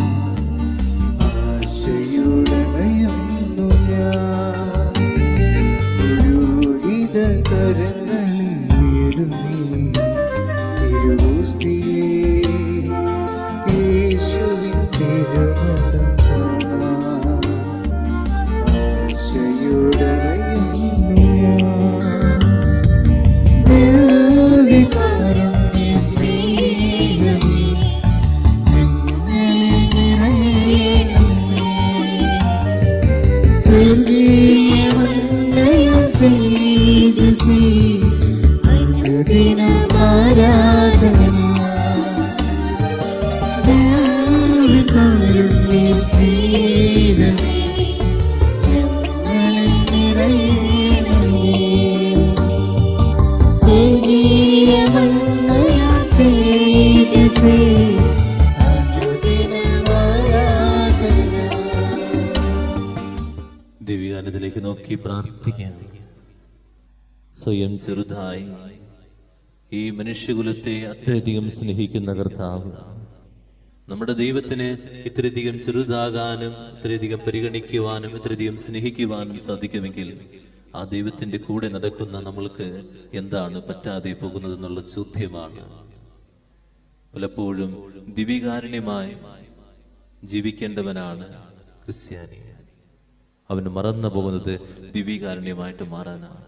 ആശയുടനയുന്നു ഞാൻ. പുരോഹിത കരങ്ങളിലുയരുന്നു തിരുവോസ്തിയെ യേശുവിൻ തിരുമുഖം ദിവ്യകാനത്തിലേക്ക് നോക്കി പ്രാർത്ഥിക്കാൻ. സ്വയം ചെറുതായി ഈ മനുഷ്യകുലത്തെ അത്യധികം സ്നേഹിക്കുന്ന കർത്താവ്, നമ്മുടെ ദൈവത്തിന് ഇത്രയധികം ചെറുതാകാനും ഇത്രയധികം പരിഗണിക്കുവാനും ഇത്രയധികം സ്നേഹിക്കുവാനും സാധിക്കുമെങ്കിൽ ആ ദൈവത്തിന്റെ കൂടെ നടക്കുന്ന നമ്മൾക്ക് എന്താണ് പറ്റാതെ പോകുന്നതെന്നുള്ള ചോദ്യമാണ്. പലപ്പോഴും ദിവ്യകാരുണ്യമായി ജീവിക്കേണ്ടവനാണ് ക്രിസ്ത്യാനി. അവന് മറന്നു പോകുന്നത് ദിവ്യകാരുണ്യമായിട്ട് മാറാനാണ്.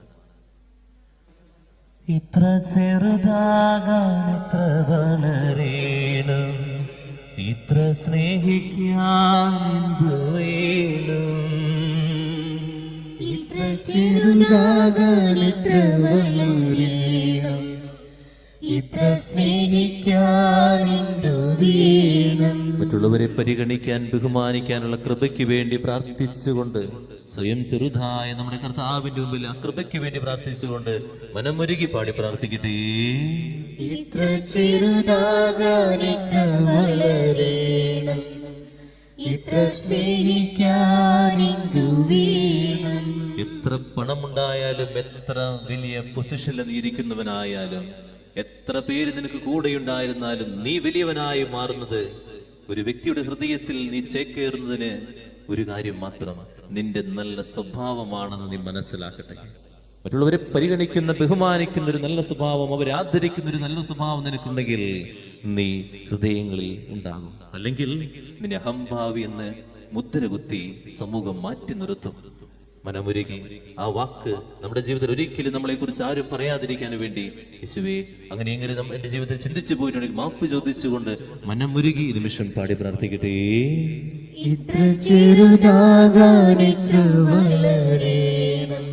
ഇത്ര ചെറുതാകാൻ ഇത്ര വളരേണം, ഇത്ര സ്നേഹിക്കാൻ എന്ത് വേണം. ഇത്ര ചെറുതാകാൻ ഇത്ര വളരേണം, ഇത്ര സ്നേഹിക്കാൻ എന്തു വേണം. മറ്റുള്ളവരെ പരിഗണിക്കാൻ ബഹുമാനിക്കാനുള്ള കൃപയ്ക്ക് വേണ്ടി പ്രാർത്ഥിച്ചുകൊണ്ട്, സ്വയം ചെറുതായ നമ്മുടെ കർത്താവിന്റെ മുമ്പിൽ ആ കൃപയ്ക്ക് വേണ്ടി പ്രാർത്ഥിച്ചുകൊണ്ട് മനമൊരുകി പാടി പ്രാർത്ഥിക്കട്ടെ. ഇത്ര ചെറുതാകാൻ ഇത്ര വളരേണം, ഇത്ര സ്നേഹിക്കാൻ എന്തു വേണം. എത്ര പണമുണ്ടായാലും എത്ര വലിയ പൊസിഷനിൽ നീ ഇരിക്കുന്നവനായാലും എത്ര പേര് നിനക്ക് കൂടെയുണ്ടായിരുന്നാലും നീ വലിയവനായി മാറുന്നത് ഒരു വ്യക്തിയുടെ ഹൃദയത്തിൽ നീ ചേക്കേറുന്നതിന് ഒരു കാര്യം മാത്രം, നിന്റെ നല്ല സ്വഭാവമാണെന്ന് നീ മനസ്സിലാക്കട്ടെ. മറ്റുള്ളവരെ പരിഗണിക്കുന്ന ബഹുമാനിക്കുന്ന ഒരു നല്ല സ്വഭാവം, അവരെ ആദരിക്കുന്ന ഒരു നല്ല സ്വഭാവം നിനക്കുണ്ടെങ്കിൽ നീ ഹൃദയങ്ങളിൽ ഉണ്ടാകും. അല്ലെങ്കിൽ നിന്നെ അഹംഭാവി എന്ന് മുദ്ര കുത്തി സമൂഹം മാറ്റി നിർത്തും. മനമുരുകി ആ വാക്ക് നമ്മുടെ ജീവിതത്തിൽ ഒരിക്കലും നമ്മളെ കുറിച്ച് ആരും പറയാതിരിക്കാൻ വേണ്ടി, യേശുവേ അങ്ങനെയെങ്കിലും എന്റെ ജീവിതത്തിൽ ചിന്തിച്ചു പോയിട്ടുണ്ടെങ്കിൽ മാപ്പ് ചോദിച്ചുകൊണ്ട് മനമുരുകി നിമിഷം പാടി പ്രാർത്ഥിക്കട്ടെ. ഇത്ര ചെറുതാകാൻ ഇത്ര വളരേണം,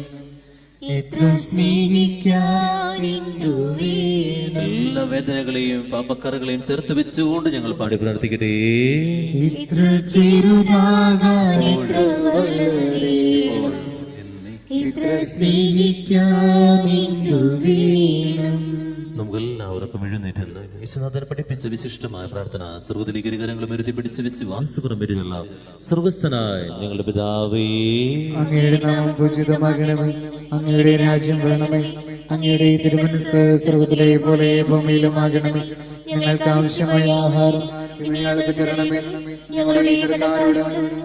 ഇത്ര സ്നേഹിക്കാൻ എന്തു വേണം. എല്ലാ വേദനകളെയും പാപക്കറകളെയും ചേർത്ത് വെച്ചുകൊണ്ട് ഞങ്ങൾ പാടി പ്രാർത്ഥിക്കട്ടെ. ഇത്ര ചെറുതാകാൻ ഇത്ര വളരേണം, ഇത്ര സ്നേഹിക്കാൻ എന്തു വേണം. നമുക്ക് എല്ലാവർക്കും എഴുന്നേറ്റെന്ന് യേശുനാഥൻ പഠിപ്പിച്ച വിശിഷ്ടമായ പ്രാർത്ഥന സർവ്വതിലേക്ക് ഇരുകരങ്ങളും ഉയർത്തി പിടിച്ച് വിശ്വാസപുറം വരുന്ന സർവസ്വനായ ഞങ്ങളുടെ പിതാവേ, അങ്ങയുടെ നാമം പൂജിതമാകണമേ, അങ്ങയുടെ രാജ്യം വേണമേ, അങ്ങയുടെ തിരുമനസ് സ്വർഗ്ഗത്തിലെ പോലെ ഭൂമിയിലുമാകണമേ. ഞങ്ങൾക്ക് ആവശ്യമായ ആഹാരം ഇന്ന് ഞങ്ങൾക്ക് തരണമേ. ഞങ്ങളുടെ കടക്കാരോട്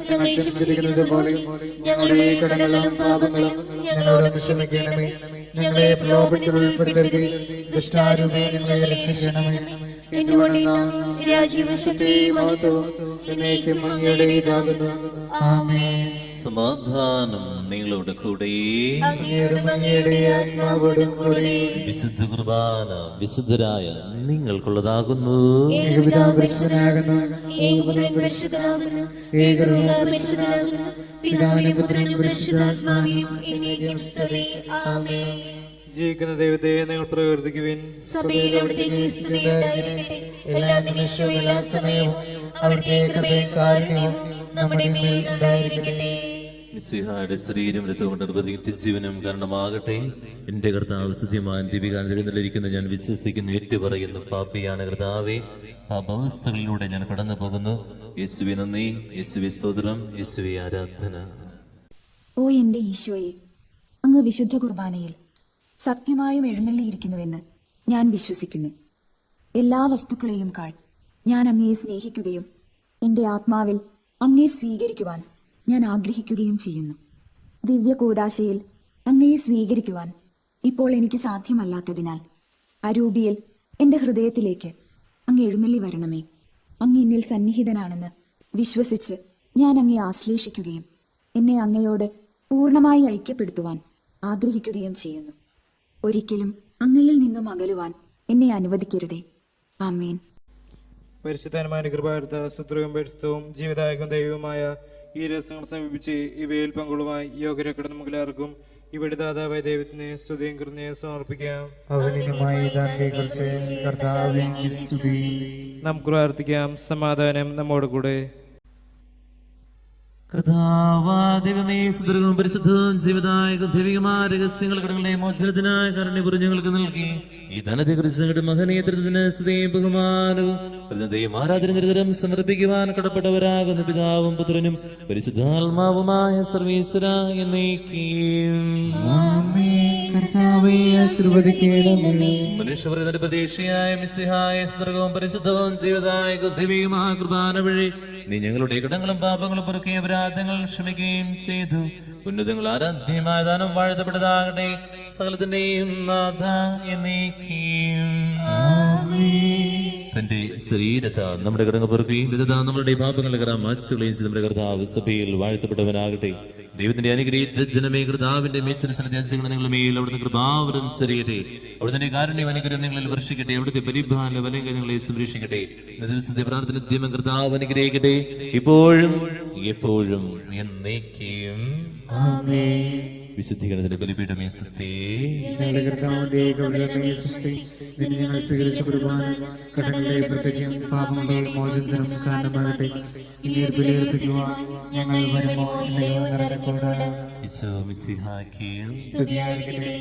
ഞങ്ങൾ ക്ഷമിച്ചിരിക്കുന്നത് പോലെ ഞങ്ങളുടെ കടങ്ങളും പാപങ്ങളും ഞങ്ങളോട് ക്ഷമിക്കണമേ. ഞങ്ങളെ പ്രലോഭനത്തിൽ ഉൾപ്പെടുത്തരുതേ, ദുഷ്ടാരൂപേ ഞങ്ങളെ രക്ഷിക്കണമേ. എന്തുകൊണ്ടെന്നാൽ രാജ്യവും ശക്തിയും മഹത്വവും എന്നേക്കും അങ്ങയുടേതാകുന്നു. ആമേൻ. സമാധാനം നിങ്ങളുടെ കൂടെ. അങ്ങയോടും അങ്ങയുടെ ആത്മാവോടും കൂടെ. വിശുദ്ധ കുർബാന വിശുദ്ധരായ നിങ്ങൾക്കുള്ളതാകുന്നു. ഏകപിതാവ് പരിശുദ്ധനാകുന്നു, ഏകപുത്രൻ പരിശുദ്ധനാകുന്നു, ഏകരൂപ പരിശുദ്ധനാകുന്നു, പിതാവിനും പുത്രനും പരിശുദ്ധാത്മാവിനും എന്നേക്കും സ്തുതി. ആമേൻ. ജീവിക്കുന്ന ദൈവത്തെ നിങ്ങൾ പ്രവർത്തിക്കുവിൻ. സഭയിൽ അവിടുത്തേക്ക് സ്തുതി ഉണ്ടായിരിക്കട്ടെ. എല്ലാ നിമിഷവും എല്ലാ സമയവും അവിടുത്തെ കൃപയും കാരുണ്യവും നമ്മുടെ മേൽ ഉണ്ടായിരിക്കട്ടെ. മിശിഹായുടെ ശരീരം രക്തകൊണ്ട് നിത്യജീവനും കാരണമാകട്ടെ. എന്റെ കർത്താവ് സത്യമായ ദീപികാൻ എഴുന്നള്ളിരിക്കുന്ന ഞാൻ വിശ്വസിക്കുന്നു, ഏറ്റുപറയുന്നു. പാപിയാണ് കർത്താവേ, പാപാവസ്ഥകളിലൂടെ ഞാൻ കടന്നു പോകുന്നു. യേശുവെ നന്ദി, യേശുവെ സ്തോത്രം, യേശുവെ ആരാധന. ഓ എന്റെ ഈശോയെ, അങ്ങ് വിശുദ്ധ കുർബാനയിൽ സത്യമായും എഴുന്നള്ളിയിരിക്കുന്നുവെന്ന് ഞാൻ വിശ്വസിക്കുന്നു. എല്ലാ വസ്തുക്കളെയും കാൾ ഞാൻ അങ്ങയെ സ്നേഹിക്കുകയും എൻ്റെ ആത്മാവിൽ അങ്ങയെ സ്വീകരിക്കുവാൻ ഞാൻ ആഗ്രഹിക്കുകയും ചെയ്യുന്നു. ദിവ്യ കൂദാശയിൽ അങ്ങയെ സ്വീകരിക്കുവാൻ ഇപ്പോൾ എനിക്ക് സാധ്യമല്ലാത്തതിനാൽ അരൂപിയിൽ എൻ്റെ ഹൃദയത്തിലേക്ക് അങ്ങ് എഴുന്നള്ളി വരണമേ. അങ്ങ് എന്നിൽ സന്നിഹിതനാണെന്ന് വിശ്വസിച്ച് ഞാൻ അങ്ങയെ ആശ്ലേഷിക്കുകയും എന്നെ അങ്ങയോട് പൂർണ്ണമായി ഐക്യപ്പെടുത്തുവാൻ ആഗ്രഹിക്കുകയും ചെയ്യുന്നു. ഒരിക്കലും അങ്ങയിൽ നിന്നും അകലുവാൻ എന്നെ അനുവദിക്കരുതേ. ആമേൻ. പരിശുദ്ധാത്മാവിന്റെ കൃപാർത്ഥ ശത്രുവും പരിശുദ്ധവും ജീവദായകവും ദൈവവുമായ ഈ രഹസ്യങ്ങൾ സമീപിച്ച് ഇവയിൽ പങ്കുകളുമായി യോഗ്യരാക്കപ്പെടുന്ന നമുക്കെല്ലാവർക്കും ഇവിടെ ദാതാവായ ദൈവത്തിന് സ്തുതിയും കൃതജ്ഞതയും സമർപ്പിക്കാം. അവനിനുമായി താൻ കൈകളിച്ച് കർത്താവേ സ്തുതി. നമുക്ക് പ്രാർത്ഥിക്കാം. സമാധാനം നമ്മോട് കൂടെ. കർത്താവാദിവമേ, സുദീർഘവും പരിശുദ്ധവും ജീവദായക ദൈവികമായ രഹസ്യങ്ങൾ കടങ്ങളുടെ മോചനത്തിനായ കാരുണ്യപുരം ഞങ്ങൾക്ക് നൽകി. ഈ ധനത്തെക്കുറിച്ച് ഞങ്ങളുടെ മഹനീയത്തിന് സ്തുതിയും ബഹുമാനവും കൃതജ്ഞതയും ആരാധന നിരന്തരം സമർപ്പിക്കുവാൻ കടപ്പെട്ടവരാകുന്ന പിതാവും പുത്രനും പരിശുദ്ധാത്മാവുമായ സർവീശ്വര എന്നേക്കും. കർത്താവേ ആശീർവദിക്കണമേ. മനുഷ്യവൃതന്റെ പ്രതീക്ഷയായ മിശിഹായ സുദീർഘവും പരിശുദ്ധവും ജീവദായക ദൈവികമായ കുർബാന വഴി നീ ഞങ്ങളുടെ കടങ്ങളും പാപങ്ങളും പൊറുക്കിയ അപരാധങ്ങൾ ക്ഷമിക്കുകയും ചെയ്തു. ഉന്നതങ്ങൾ ആരാധ്യമായ ദാനം വാഴ്ത്തപ്പെട്ടതാകട്ടെ. സകലത്തിന്റെയും നാഥ എന്നേക്കും. തന്റെ ശരീരത്താ നമ്മുടെ കടങ്ങൾ പൊറുക്കുകയും വിധതാ നമ്മളുടെ പാപങ്ങളുടെ കറ മാച്ചുകളെയും ചെയ്ത് നമ്മുടെ കർത്താവ് സഭയിൽ വാഴ്ത്തപ്പെട്ടവനാകട്ടെ. ദൈവത്തിന്റെ അനുഗ്രഹീത ജനമേ, കർത്താവിന്റെ മേച്ചരിസനത്യാസികൾ നിങ്ങളുടെ മേൽ അവിടുത്തെ കൃപാവരം ചെറിയട്ടെ. അവിടുത്തെ കാരുണ്യം അനുഗ്രഹം നിങ്ങളിൽ വർഷിക്കട്ടെ. അവിടുത്തെ പരിഭാല വലങ്ങൾ നിങ്ങളെ സംരക്ഷിക്കട്ടെ. ദിവസത്തെ പ്രാർത്ഥന നിത്യം കർത്താവ് അനുഗ്രഹിക്കട്ടെ, ഇപ്പോഴും എപ്പോഴും എന്നേക്കും. വിശുദ്ധീകരണത്തിന്റെ ബലിപീഠമേ സ്വസ്തി. ഞങ്ങളുടെ കർത്താവിന്റെ ഏകപുത്രനേ സ്തുതി. നിന്നെ ഞങ്ങൾ സ്വീകരിച്ച കുർബാന കടങ്ങളുടെ പ്രത്യേകം പാപങ്ങളുടെ മോചനത്തിനും കാരണമാകട്ടെ. ഇനി ബലിയർപ്പിക്കുവാൻ ഞങ്ങൾ വരുമോ ഇല്ലയോ എന്നറിഞ്ഞുകൊണ്ട് ഈശോ മിശിഹായ്ക്ക് സ്തുതിയായിരിക്കട്ടെ.